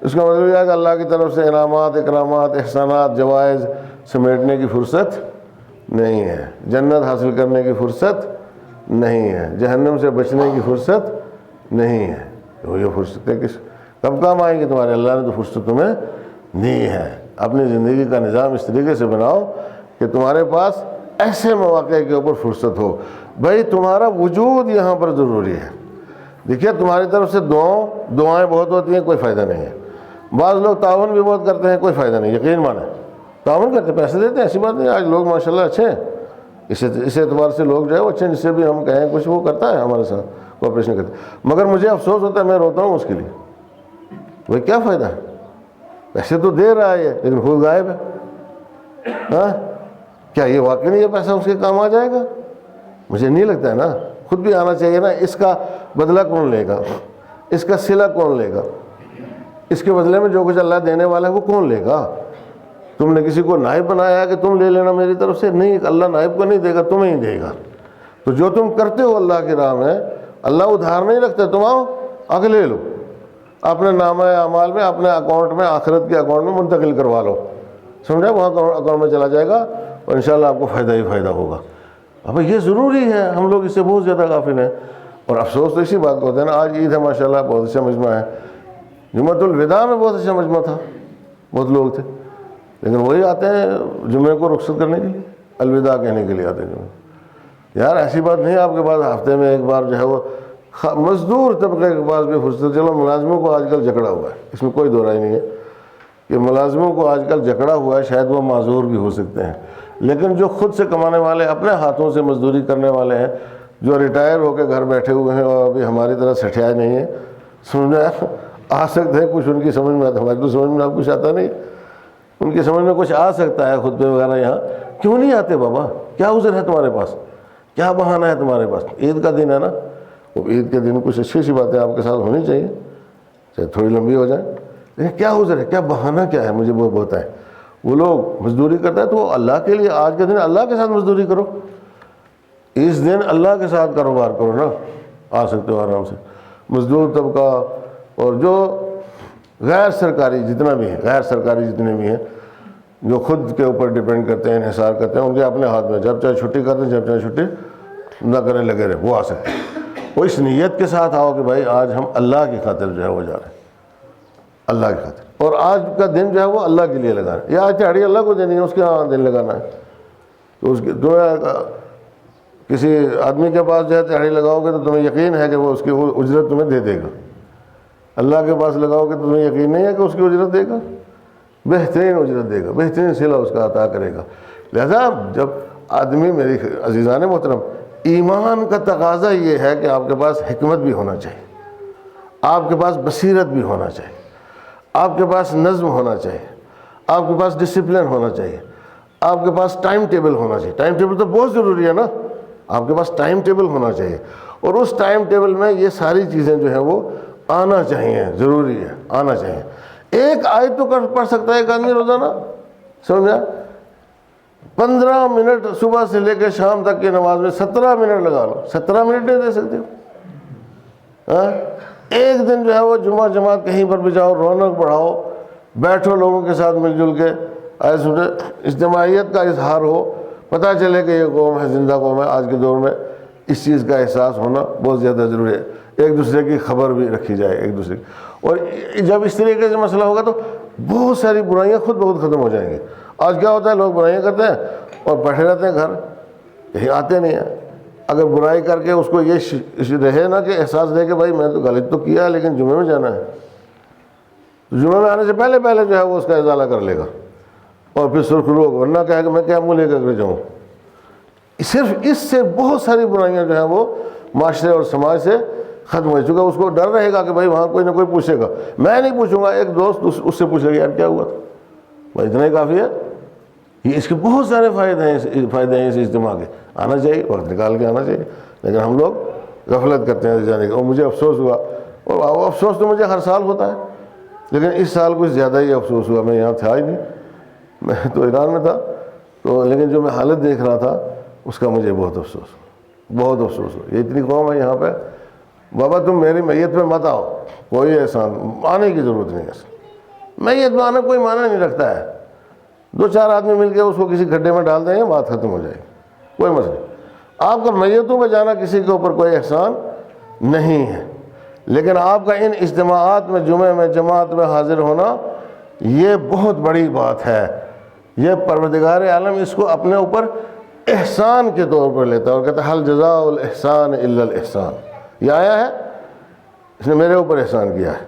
اس کا مطلب یہ ہے کہ اللہ کی طرف سے انعامات, اکرامات, احسانات, جوائز سمیٹنے کی فرصت نہیں ہے, جنت حاصل کرنے کی فرصت نہیں ہے, جہنم سے بچنے کی فرصت نہیں ہے. تو یہ فرصتیں کب کام آئیں گی تمہارے؟ اللہ نے تو فرصت تمہیں دی ہے. اپنی زندگی کا نظام اس طریقے سے بناؤ کہ تمہارے پاس ایسے مواقع کے اوپر فرصت ہو. بھائی تمہارا وجود یہاں پر ضروری ہے. دیکھیے تمہاری طرف سے دعائیں بہت ہوتی ہیں, کوئی فائدہ نہیں ہے. بعض لوگ تعاون بھی بہت کرتے ہیں, کوئی فائدہ نہیں. یقین مانے تعاون کرتے, پیسے دیتے ہیں, ایسی بات نہیں. آج لوگ ماشاءاللہ اچھے ہیں, اس اعتبار سے لوگ جو ہے وہ اچھے, جس سے بھی ہم کہیں کچھ وہ کرتا ہے ہمارے ساتھ, کوآپریشن کرتے. مگر مجھے افسوس ہوتا ہے, میں روتا ہوں اس کے لیے. بھائی کیا فائدہ ہے؟ پیسے تو دے رہا ہے لیکن خود غائب ہے. ہاں کیا یہ واقعی نہیں یہ پیسہ اس کے کام آ جائے گا؟ مجھے نہیں لگتا ہے نا. خود بھی آنا چاہیے نا. اس کا بدلہ کون لے گا؟ اس کا صلہ کون لے گا؟ اس کے بدلے میں جو کچھ اللہ دینے والا ہے وہ کون لے گا؟ تم نے کسی کو نائب بنایا ہے کہ تم لے لینا میری طرف سے؟ نہیں, اللہ نائب کو نہیں دے گا, تمہیں ہی دے گا. تو جو تم کرتے ہو اللہ کی راہ میں, اللہ ادھار نہیں رکھتے. تم آؤ آ کے لے لو, اپنے نامہ اعمال میں, اپنے اکاؤنٹ میں, آخرت کے اکاؤنٹ میں منتقل کروا لو. سمجھا؟ وہاں اکاؤنٹ میں چلا جائے گا اور انشاءاللہ آپ کو فائدہ ہی فائدہ ہوگا. اب یہ ضروری ہے, ہم لوگ اس سے بہت زیادہ غافل ہیں. اور افسوس تو اسی بات کو ہوتا ہے نا. آج عید ہے ماشاءاللہ, بہت اچھا مجمع ہے. جمعۃ الوداع میں بہت اچھا مجمع تھا, بہت لوگ تھے. لیکن وہی آتے ہیں جمعے کو رخصت کرنے کے لیے، الوداع کہنے کے لیے آتے ہیں جمعے۔ یار ایسی بات نہیں، آپ کے پاس ہفتے میں ایک بار جو ہے وہ مزدور طبقے کے پاس بھی فرصت، چلو ملازموں کو آج کل جکڑا ہوا ہے، اس میں کوئی دو رائے نہیں ہے کہ ملازموں کو آج کل جکڑا ہوا ہے، شاید وہ معذور بھی ہو سکتے ہیں، لیکن جو خود سے کمانے والے، اپنے ہاتھوں سے مزدوری کرنے والے ہیں، جو ریٹائر ہو کے گھر بیٹھے ہوئے ہیں اور ابھی ہماری طرح سٹھیائے نہیں ہیں، سمجھ میں آ سکتے ہیں کچھ ان کی سمجھ میں آتا ہے، ہماری تو سمجھ میں آپ کچھ آتا نہیں، ان کی سمجھ میں کچھ آ سکتا ہے خطبے وغیرہ یہاں، کیوں نہیں آتے بابا؟ کیا عذر ہے تمہارے پاس؟ کیا بہانہ ہے تمہارے پاس؟ عید کا دن ہے نا، وہ عید کے دن کچھ اچھی باتیں آپ کے ساتھ ہونی چاہیے، چاہے تھوڑی لمبی ہو جائیں، لیکن کیا عذر ہے، کیا بہانہ کیا ہے؟ مجھے وہ بتائیں۔ وہ لوگ مزدوری کرتا ہے تو وہ اللہ کے لیے، آج کے دن اللہ کے ساتھ مزدوری کرو، اس دن اللہ کے ساتھ کاروبار کرو نا، آ سکتے ہو آرام سے۔ مزدور طبقہ اور جو غیر سرکاری جتنا بھی ہے، غیر سرکاری جتنے بھی ہیں، جو خود کے اوپر ڈیپینڈ کرتے ہیں، انحصار کرتے ہیں، ان کے اپنے ہاتھ میں، جب چاہے چھٹی کر دیں، جب چاہے چھٹی نہ کریں، لگے رہے، وہ آ سکتے ہیں۔ وہ اس نیت کے ساتھ آؤ کہ بھائی آج ہم اللہ کی خاطر جو ہے وہ جا رہے ہیں، اللہ کی خاطر، اور آج کا دن جو ہے وہ اللہ کے لیے لگانا ہے، یا آج تہاڑی اللہ کو دینی ہے، اس کے ہاں دن لگانا ہے، تو اس کی کسی آدمی کے پاس جو ہے تہاڑی لگاؤ گے تو تمہیں یقین ہے کہ وہ اس کی اجرت تمہیں دے دے گا، اللہ کے پاس لگاؤ گے تو تمہیں یقین نہیں ہے کہ اس کی اجرت دے گا، بہترین اجرت دے گا، بہترین صلہ اس کا عطا کرے گا۔ لہذا جب آدمی، میری عزیزان محترم، ایمان کا تقاضا یہ ہے کہ آپ کے پاس حکمت بھی ہونا چاہیے، آپ کے پاس بصیرت بھی ہونا چاہیے، آپ کے پاس نظم ہونا چاہیے، آپ کے پاس ڈسپلن ہونا چاہیے، آپ کے پاس ٹائم ٹیبل ہونا چاہیے۔ ٹائم ٹیبل تو بہت ضروری ہے نا، آپ کے پاس ٹائم ٹیبل ہونا چاہیے، اور اس ٹائم ٹیبل میں یہ ساری چیزیں جو ہیں وہ آنا چاہیے، ضروری ہے، آنا چاہیے۔ ایک آیت تو پڑھ سکتا ہے ایک آدمی روزانہ، سمجھا؟ 15 منٹ صبح سے لے کے شام تک کی نماز میں 17 منٹ لگا لو، 17 منٹ نہیں دے سکتے ہو؟ ایک دن جو ہے وہ جمعہ جماعت کہیں پر بھی جاؤ، رونق بڑھاؤ، بیٹھو لوگوں کے ساتھ مل جل کے، اجتماعیت کا اظہار ہو، پتہ چلے کہ یہ قوم ہے، زندہ قوم ہے۔ آج کے دور میں اس چیز کا احساس ہونا بہت زیادہ ضروری ہے، ایک دوسرے کی خبر بھی رکھی جائے ایک دوسرے کی، اور جب اس طریقے سے مسئلہ ہوگا تو بہت ساری برائیاں خود بخود ختم ہو جائیں گی۔ آج کیا ہوتا ہے، لوگ برائیاں کرتے ہیں اور بیٹھے رہتے ہیں گھر، کہیں آتے نہیں ہیں۔ اگر برائی کر کے اس کو یہ رہے نا کہ احساس رہے کہ بھائی میں تو غلط تو کیا ہے لیکن جمعے میں جانا ہے، تو جمعے میں آنے سے پہلے پہلے جو ہے وہ اس کا ازالہ کر لے گا، اور پھر سرخ رو، ورنہ کہے کہ میں کیا منہ لے کر جاؤں۔ صرف اس سے بہت ساری برائیاں جو ہیں وہ معاشرے اور سماج سے ختم ہو چکا۔ اس کو ڈر رہے گا کہ بھائی وہاں کوئی نہ کوئی پوچھے گا، میں نہیں پوچھوں گا، ایک دوست اس سے پوچھے گا یار کیا ہوا تھا، بھائی اتنا ہی کافی ہے۔ یہ اس کے بہت سارے فائدے ہیں اس اجتماع کے، آنا چاہیے، وقت نکال کے آنا چاہیے، لیکن ہم لوگ غفلت کرتے ہیں جانے کے۔ اور مجھے افسوس ہوا، اور افسوس تو مجھے ہر سال ہوتا ہے، لیکن اس سال کچھ زیادہ ہی افسوس ہوا، میں یہاں تھا ہی نہیں، میں تو ایران میں تھا، تو لیکن جو میں حالت دیکھ رہا تھا اس کا مجھے بہت افسوس ہوا، بہت افسوس ہوا۔ یہ اتنی قوم ہے یہاں پہ، بابا تم میری میت پہ مت آؤ، کوئی احسان آنے کی ضرورت نہیں ہے، میت میں آنا کوئی معنی نہیں رکھتا ہے، 2-4 آدمی مل کے اس کو کسی گڈھے میں ڈال دیں گے، بات ختم ہو جائے گی، کوئی مسئلہ نہیں۔ آپ کا میتوں میں جانا کسی کے اوپر کوئی احسان نہیں ہے، لیکن آپ کا ان اجتماعات میں، جمعے میں، جماعت میں حاضر ہونا یہ بہت بڑی بات ہے۔ یہ پروردگار عالم اس کو اپنے اوپر احسان کے طور پر لیتا ہے اور کہتا ہے حل جزاء الاحسان الا الاحسان۔ یہ آیا ہے، اس نے میرے اوپر احسان کیا ہے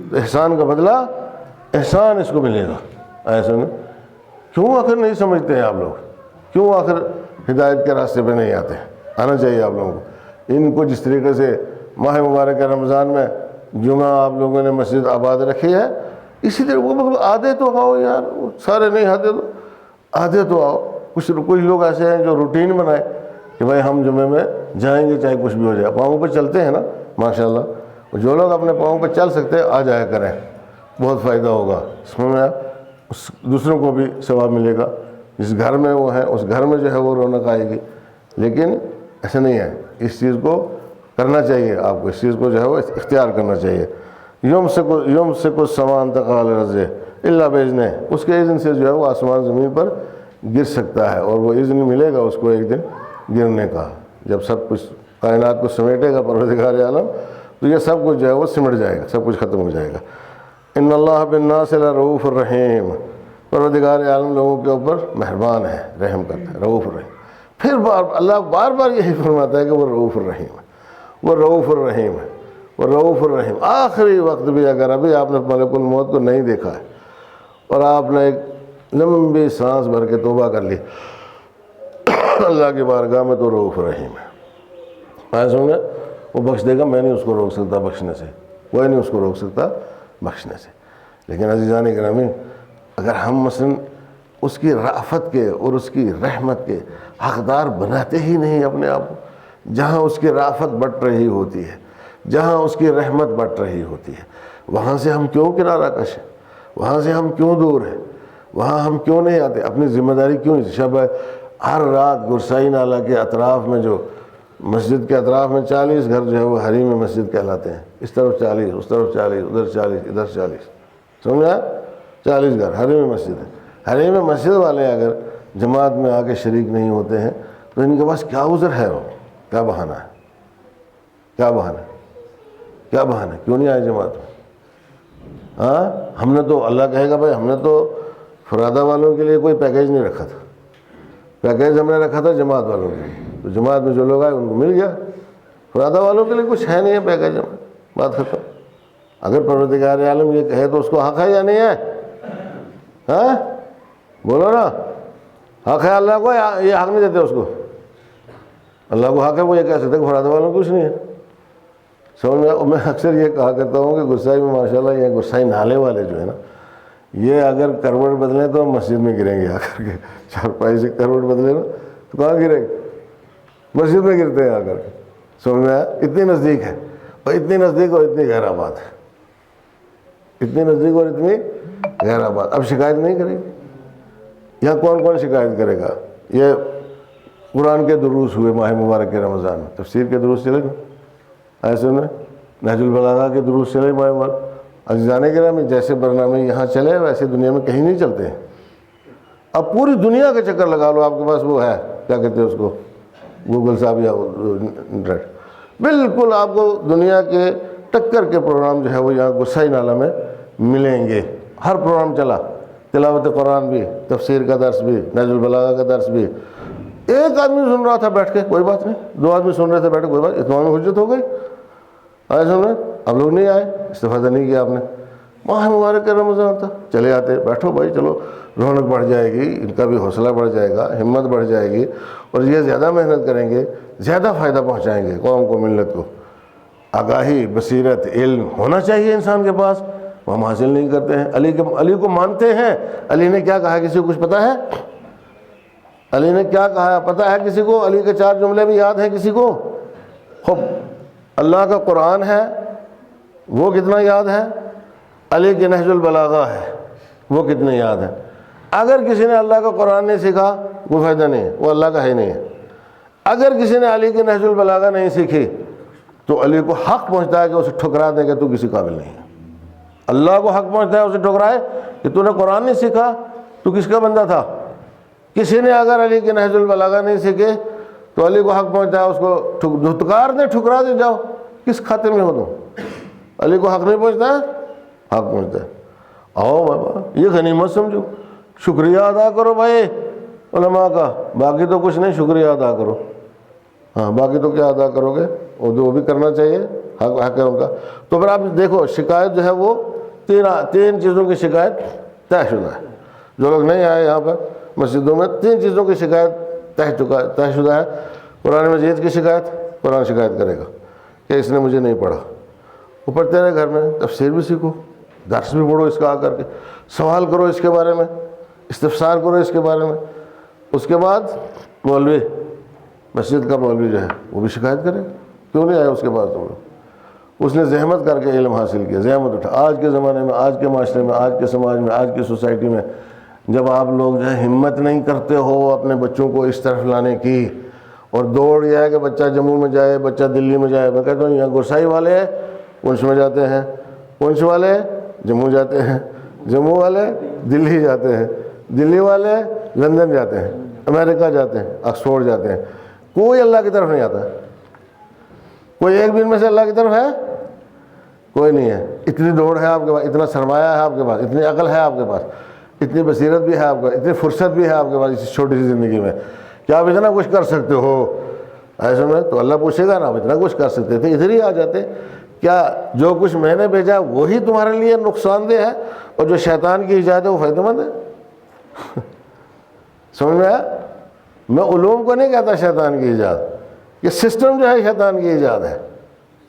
تو احسان کا بدلہ احسان اس کو ملے گا۔ ایسا نہیں، کیوں آخر نہیں سمجھتے ہیں آپ لوگ؟ کیوں آخر ہدایت کے راستے پہ نہیں آتے؟ آنا چاہیے آپ لوگوں کو۔ ان کو جس طریقے سے ماہ مبارک رمضان میں جمعہ آپ لوگوں نے مسجد آباد رکھی ہے، اسی طرح وہ آدھے تو آؤ یار، سارے نہیں آتے تو آدھے تو آؤ۔ کچھ لوگ ایسے ہیں جو روٹین بنائے کہ بھائی ہم جمعے میں جائیں گے چاہے کچھ بھی ہو جائے، پاؤں پہ چلتے ہیں نا ماشاءاللہ، جو لوگ اپنے پاؤں پہ چل سکتے آ جایا کریں، بہت فائدہ ہوگا، سمجھ میں آیا؟ دوسروں کو بھی ثواب ملے گا، جس گھر میں وہ ہے اس گھر میں جو ہے وہ رونق آئے گی۔ لیکن ایسا نہیں ہے، اس چیز کو کرنا چاہیے، آپ کو اس چیز کو جو ہے وہ اختیار کرنا چاہیے۔ یوم سے کچھ سامان تقال رضے اللہ بھیجنے، اس کے اذن سے جو ہے وہ آسمان زمین پر گر سکتا ہے، اور وہ اذن ملے گا اس کو ایک دن گرنے کا، جب سب کچھ کائنات کو سمیٹے گا پروردگار عالم، تو یہ سب کچھ جو ہے وہ سمٹ جائے گا، سب کچھ ختم ہو جائے گا۔ ان اللہ بالناس لرؤوف الرحیم، پروردگار عالم لوگوں کے اوپر مہربان ہے، رحم کرتا ہے، رؤوف الرحیم۔ پھر اللہ بار بار یہی فرماتا ہے کہ وہ رؤوف الرحیم ہے، وہ رؤوف الرحیم ہے، وہ رؤوف الرحیم۔ آخری وقت بھی اگر ابھی آپ نے ملک الموت کو نہیں دیکھا ہے اور آپ نے ایک لمبی سانس بھر کے توبہ کر لی اللہ کی بارگاہ میں، تو رؤوف الرحیم ہے۔ میں سمجھا، وہ بخش دے گا، میں نہیں اس کو روک سکتا بخشنے سے، کوئی نہیں اس کو روک سکتا بخشنے سے۔ لیکن عزیزان گرامی، اگر ہم مثلا اس کی رأفت کے اور اس کی رحمت کے حقدار بناتے ہی نہیں اپنے آپ کو، جہاں اس کی رأفت بٹ رہی ہوتی ہے، جہاں اس کی رحمت بٹ رہی ہوتی ہے، وہاں سے ہم کیوں کنارہ کش ہیں؟ وہاں سے ہم کیوں دور ہیں؟ وہاں ہم کیوں نہیں آتے؟ اپنی ذمہ داری کیوں نہیں؟ شب ہر رات گرسائی نالہ کے اطراف میں، جو مسجد کے اطراف میں 40 گھر جو ہے وہ حریم مسجد کہلاتے ہیں، اس طرف 40، اس طرف 40، ادھر 40، ادھر 40، سمجھا؟ 40 گھر حریم مسجد ہے۔ حریم مسجد والے اگر جماعت میں آ کے شریک نہیں ہوتے ہیں تو ان کے پاس کیا عذر ہے؟ وہ کیا بہانہ ہے؟ کیا بہانہ ہے؟ کیا بہانہ ہے؟ کیوں نہیں آئے جماعت میں؟ ہاں، ہم نے تو، اللہ کہے گا بھائی ہم نے تو فرادہ والوں کے لیے کوئی پیکیج نہیں رکھا تھا، پیکیج ہم نے رکھا تھا جماعت والوں کے لیے، تو جماعت میں جو لوگ آئے ان کو مل گیا، فرادہ والوں کے لیے کچھ ہے نہیں ہے پیکیج میں، بات ختم۔ اگر پروردگار عالم یہ کہے تو اس کو حق ہے یا نہیں ہے؟ ہاں بولو نا، حق ہے اللہ کو؟ یہ حق نہیں دیتے اس کو؟ اللہ کو حق ہے، وہ یہ کہہ سکتے کہ فرادہ والوں کو کچھ نہیں ہے۔ سمجھ میں اکثر یہ کہا کرتا ہوں کہ گسائی میں ماشاءاللہ یہ گسائی نالے والے جو ہے نا، یہ اگر کروٹ بدلیں تو مسجد میں گریں گے آ کر کے، چارپائی سے کروٹ بدلے نا تو کہاں گریں گے؟ مسجد میں گرتے ہیں آ کر کے۔ سمجھ میں آیا؟ اتنی نزدیک ہے، اور اتنی نزدیک اور اتنی گہرا بات ہے، اتنی نزدیک اور اتنی گہرا بات۔ اب شکایت نہیں کرے گی؟ یہاں کون کون شکایت کرے گا؟ یہ قرآن کے دروس ہوئے ماہ مبارک کے رمضان میں، تفسیر کے دروس چلے نا، ایسے میں نہج البلاغہ کے دروس چلے ماہ مبارک۔ عزیزان گرامی، جیسے برنامے یہاں چلے ویسے دنیا میں کہیں نہیں چلتے ہیں۔ اب پوری دنیا کا چکر لگا لو، آپ کے پاس وہ ہے کیا کہتے ہیں اس کو، گوگل صاحب یا انٹرنیٹ، بالکل آپ کو دنیا کے ٹکر کے پروگرام جو ہے وہ یہاں گسائی نالہ میں ملیں گے۔ ہر پروگرام چلا، تلاوت قرآن بھی، تفسیر کا درس بھی، نہج البلاغہ کا درس بھی۔ ایک آدمی سن رہا تھا بیٹھ کے، کوئی بات نہیں، 2 آدمی سن رہے تھے بیٹھ کے، کوئی بات، اتمام حجت ہو گئی۔ آئے سن رہے، اب لوگ نہیں آئے، استفادہ نہیں کیا آپ نے، ماہ مبارک کا رمضان تھا، چلے آتے، بیٹھو بھائی، چلو رونق بڑھ جائے گی، ان کا بھی حوصلہ بڑھ جائے گا، ہمت بڑھ جائے گی، اور یہ زیادہ محنت کریں گے، زیادہ فائدہ پہنچائیں گے قوم کو، ملت کو۔ آگاہی، بصیرت، علم ہونا چاہیے انسان کے پاس، وہ ہم حاصل نہیں کرتے ہیں۔ علی کو مانتے ہیں، علی نے کیا کہا کسی کو کچھ پتہ ہے؟ علی نے کیا کہا پتہ ہے کسی کو؟ علی کے 4 جملے بھی یاد ہیں کسی کو؟ خب اللہ کا قرآن ہے، وہ کتنا یاد ہے؟ علی کے نہج البلاغہ ہے، وہ کتنے یاد ہے؟ اگر کسی نے اللہ کا قرآن نہیں سیکھا، کوئی فائدہ نہیں ہے، وہ اللہ کا ہے نہیں ہے۔ اگر کسی نے علی کے نہج البلاغہ نہیں سیکھی تو علی کو حق پہنچتا ہے کہ اسے ٹھکرا دے کہ تو کسی قابل نہیں ہے۔ اللہ کو حق پہنچتا ہے اسے ٹھکرائے کہ تو نے قرآن نہیں سیکھا، تو کس کا بندہ تھا؟ کسی نے اگر علی کے نہج البلاغہ نہیں سیکھے تو علی کو حق پہنچتا ہے اس کو دھتکار دے، ٹھکرا دے، جاؤ کس کھاتے میں ہو تم؟ علی کو حق نہیں پہنچتا ہے؟ حق پہنچتا ہے۔ آؤ بابا، یہ غنیمت سمجھو، شکریہ ادا کرو بھائی علماء کا، باقی تو کچھ نہیں، شکریہ ادا کرو۔ ہاں، باقی تو کیا ادا کرو گے؟ وہ بھی کرنا چاہیے، حق ہے ان کا۔ تو پھر آپ دیکھو، شکایت جو ہے وہ 3 چیزوں کی شکایت طے شدہ ہے۔ جو لوگ نہیں آئے یہاں پر مسجدوں میں، 3 چیزوں کی شکایت طے شدہ ہے۔ قرآن مجید کی شکایت، قرآن شکایت کرے گا کہ اس نے مجھے نہیں پڑھا۔ اوپر تیرے گھر میں تفسیر بھی سیکھو، درس بھی پڑھو اس کا آ کر کے، سوال کرو اس کے بارے میں، استفسار کرو اس کے بارے میں۔ اس کے بعد مولوی، مسجد کا مولوی جو ہے وہ بھی شکایت کرے گا، کیوں نہیں آئے اس کے پاس تم لوگ؟ اس نے زحمت کر کے علم حاصل کیا، زحمت اٹھا۔ آج کے زمانے میں، آج کے معاشرے میں، آج کے سماج میں، آج کی سوسائٹی میں جب آپ لوگ جو ہے ہمت نہیں کرتے ہو اپنے بچوں کو اس طرف لانے کی، اور دوڑ یہ ہے کہ بچہ جموں میں جائے، بچہ دلی میں جائے۔ میں کہتا ہوں یہاں گرسائی والے پونچھ میں جاتے ہیں، پونچھ والے جموں جاتے ہیں، جموں والے دلی جاتے ہیں، دلی والے لندن جاتے ہیں، امریکہ جاتے ہیں، آکسفورڈ جاتے ہیں۔ کوئی اللہ کی طرف نہیں آتا ہے۔ کوئی ایک بھی ان میں سے اللہ کی طرف ہے؟ کوئی نہیں ہے۔ اتنی دوڑ ہے آپ کے پاس، اتنا سرمایہ ہے آپ کے پاس، اتنی عقل ہے آپ کے پاس، اتنی بصیرت بھی ہے آپ کا, اتنی فرصت بھی ہے آپ کے پاس اس چھوٹی سی زندگی میں, کیا آپ اتنا کچھ کر سکتے ہو؟ ایسے میں تو اللہ پوچھے گا نا, آپ اتنا کچھ کر سکتے تھے, ادھر ہی آ جاتے. کیا جو کچھ میں نے بھیجا وہی تمہارے لیے نقصان دہ ہے, اور جو شیطان کی ایجاد ہے وہ فائدہ مند ہے؟ سمجھ میں آیا؟ میں علوم کو نہیں کہتا شیطان کی ایجاد, یہ سسٹم جو ہے شیطان کی ایجاد ہے,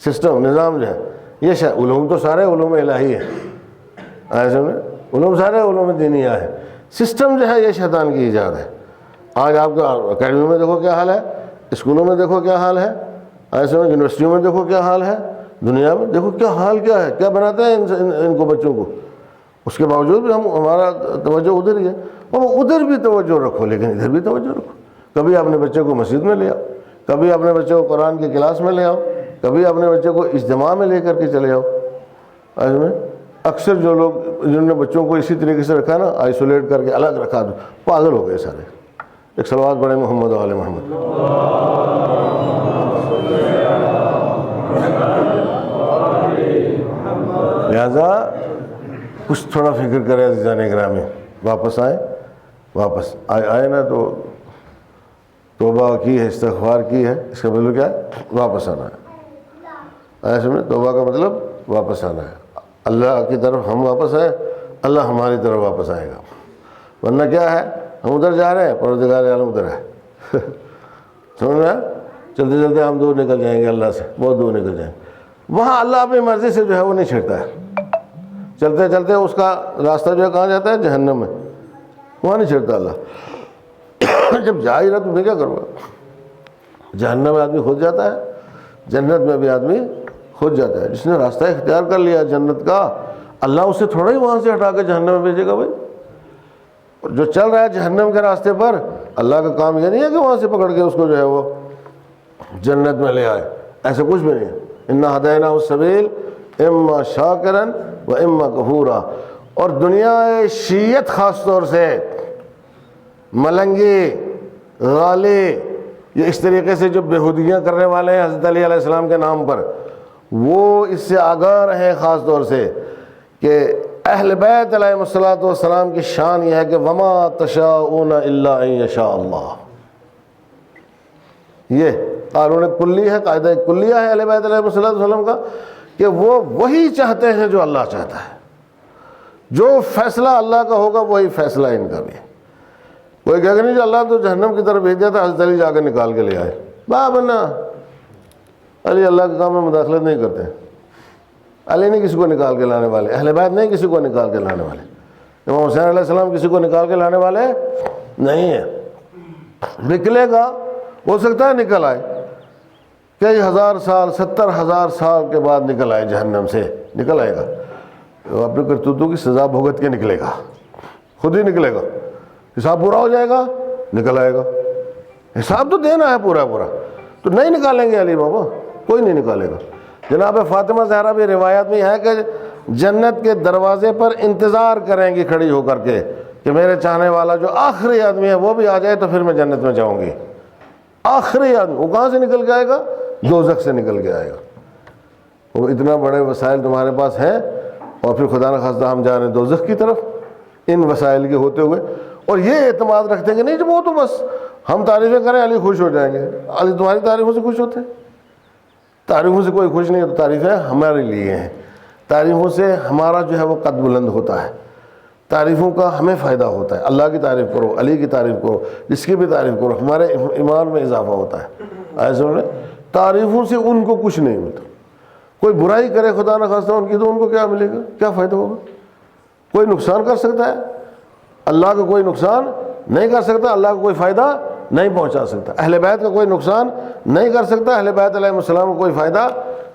سسٹم نظام جو ہے یہ علوم تو سارے علوم الہی ہے, ایسے میں علوم سارے علوم دینیہ ہے, سسٹم جو ہے یہ شیطان کی ایجاد ہے. آج آپ کا اکیڈمی میں دیکھو کیا حال ہے, اسکولوں میں دیکھو کیا حال ہے, ایسے میں یونیورسٹیوں میں دیکھو کیا حال ہے, دنیا میں دیکھو کیا حال کیا ہے, کیا بناتے ہیں ان کو بچوں کو. اس کے باوجود بھی ہمارا توجہ ادھر ہی ہے. اور ادھر بھی توجہ رکھو لیکن ادھر بھی توجہ رکھو. کبھی اپنے بچے کو مسجد میں لے آؤ, کبھی اپنے بچے کو قرآن کی کلاس میں لے آؤ, کبھی اپنے بچے کو اجتماع میں لے کر کے چلے آؤ. ایسے میں اکثر جو لوگ جنہوں نے بچوں کو اسی طریقے سے رکھا نا, آئسولیٹ کر کے الگ رکھا, پاگل ہو گئے سارے. ایک صلوات پڑھیں محمد و آل محمد. لہذا کچھ تھوڑا فکر کرے عزیزان گرامی, واپس آئیں, واپس آئے نا تو توبہ کی ہے, استغفار کی ہے, اس کا مطلب کیا ہے؟ واپس آنا ہے. ایسے میں توبہ کا مطلب واپس آنا ہے. اللہ کی طرف ہم واپس آئے, اللہ ہماری طرف واپس آئے گا. ورنہ کیا ہے, ہم ادھر جا رہے ہیں, پروردگار عالم ادھر ہے. سمجھ میں, چلتے چلتے ہم دور نکل جائیں گے اللہ سے, بہت دور نکل جائیں گے. وہاں اللہ اپنی مرضی سے جو ہے وہ نہیں چھڑتا ہے. چلتے چلتے اس کا راستہ جو ہے کہاں جاتا ہے؟ جہنم میں. وہاں نہیں چھڑتا اللہ. جب جا ہی رہا تو میں کیا کروں گا؟ جہنم میں آدمی خود جاتا ہے, جنت میں بھی آدمی خود جاتا ہے. جس نے راستہ اختیار کر لیا جنت کا, اللہ اسے تھوڑا ہی وہاں سے ہٹا کے جہنم میں بھیجے گا بھائی. جو چل رہا ہے جہنم کے راستے پر, اللہ کا کام یہ نہیں ہے کہ وہاں سے پکڑ کے اس کو جو ہے وہ جنت میں لے آئے. ایسا کچھ بھی نہیں ہے. انا ہدیناہ السبیل اما شاکرا و اما کفورا. اور دنیا شیعت خاص طور سے, ملنگی, غالی, یہ اس طریقے سے جو بےہودگیاں کرنے والے ہیں حضرت علی علیہ السلام کے نام پر, وہ اس سے آگاہ رہیں خاص طور سے کہ اہل بیت علیہم الصلوۃ والسلام کی شان یہ ہے کہ وما تشاءون الا ان یشاء اللہ. یہ قانون کلی ہے, قاعدہ کلیہ ہے اہل بیت علیہم الصلوۃ والسلام کا, کہ وہ وہی چاہتے ہیں جو اللہ چاہتا ہے. جو فیصلہ اللہ کا ہوگا وہی فیصلہ ان کا بھی ہے. کوئی کہے گا نہیں جو اللہ تو جہنم کی طرف بھیج دیا تھا, حضرت علی جا کے نکال کے لے آئے. بنا علی اللہ کے کام میں مداخلت نہیں کرتے. علی نہیں کسی کو نکال کے لانے والے, اہل بیت نہیں کسی کو نکال کے لانے والے, امام حسین علیہ السلام کسی کو نکال کے لانے والے نہیں ہیں. نکلے گا, ہو سکتا ہے نکل آئے, کئی ہزار سال, 70,000 سال کے بعد نکل آئے جہنم سے, نکل آئے گا. اپنے کرتوتوں کی سزا بھگت کے نکلے گا, خود ہی نکلے گا. حساب پورا ہو جائے گا, نکل آئے گا. حساب تو دینا ہے پورا پورا, تو نہیں نکالیں گے علی بابا, کوئی نہیں نکالے گا. جناب فاطمہ زہرا بھی روایات میں ہے کہ جنت کے دروازے پر انتظار کریں گی کھڑی ہو کر کے کہ میرے چاہنے والا جو آخری آدمی ہے وہ بھی آ جائے تو پھر میں جنت میں جاؤں گی. آخری آدمی وہ کہاں سے نکل کے آئے گا؟ دوزخ سے نکل کے آئے گا. وہ اتنا بڑے وسائل تمہارے پاس ہیں, اور پھر خدا نخواستہ ہم جا رہے ہیں دوزخ کی طرف ان وسائل کے ہوتے ہوئے, اور یہ اعتماد رکھتے ہیں کہ نہیں جب وہ تو بس ہم تعریفیں کریں علی خوش ہو جائیں گے. علی تمہاری تعریفوں سے خوش ہوتے ہیں؟ تعریفوں سے کوئی خوش نہیں ہے. تو تعریفیں ہمارے لیے ہیں, تعریفوں سے ہمارا جو ہے وہ قد بلند ہوتا ہے, تعریفوں کا ہمیں فائدہ ہوتا ہے. اللہ کی تعریف کرو, علی کی تعریف کرو, جس کی بھی تعریف کرو, ہمارے ایمان میں اضافہ ہوتا ہے. ایسے تعریفوں سے ان کو کچھ نہیں ملتا. کوئی برائی کرے خدا نخواستہ ان کی, تو ان کو کیا ملے گا, کیا فائدہ ہوگا؟ کوئی نقصان کر سکتا ہے, اللہ کا کوئی نقصان نہیں کر سکتا, اللہ کا کوئی فائدہ نہیں پہنچا سکتا. اہل بیت کا کوئی نقصان نہیں کر سکتا, اہل بیت علیہ السلام کو کوئی فائدہ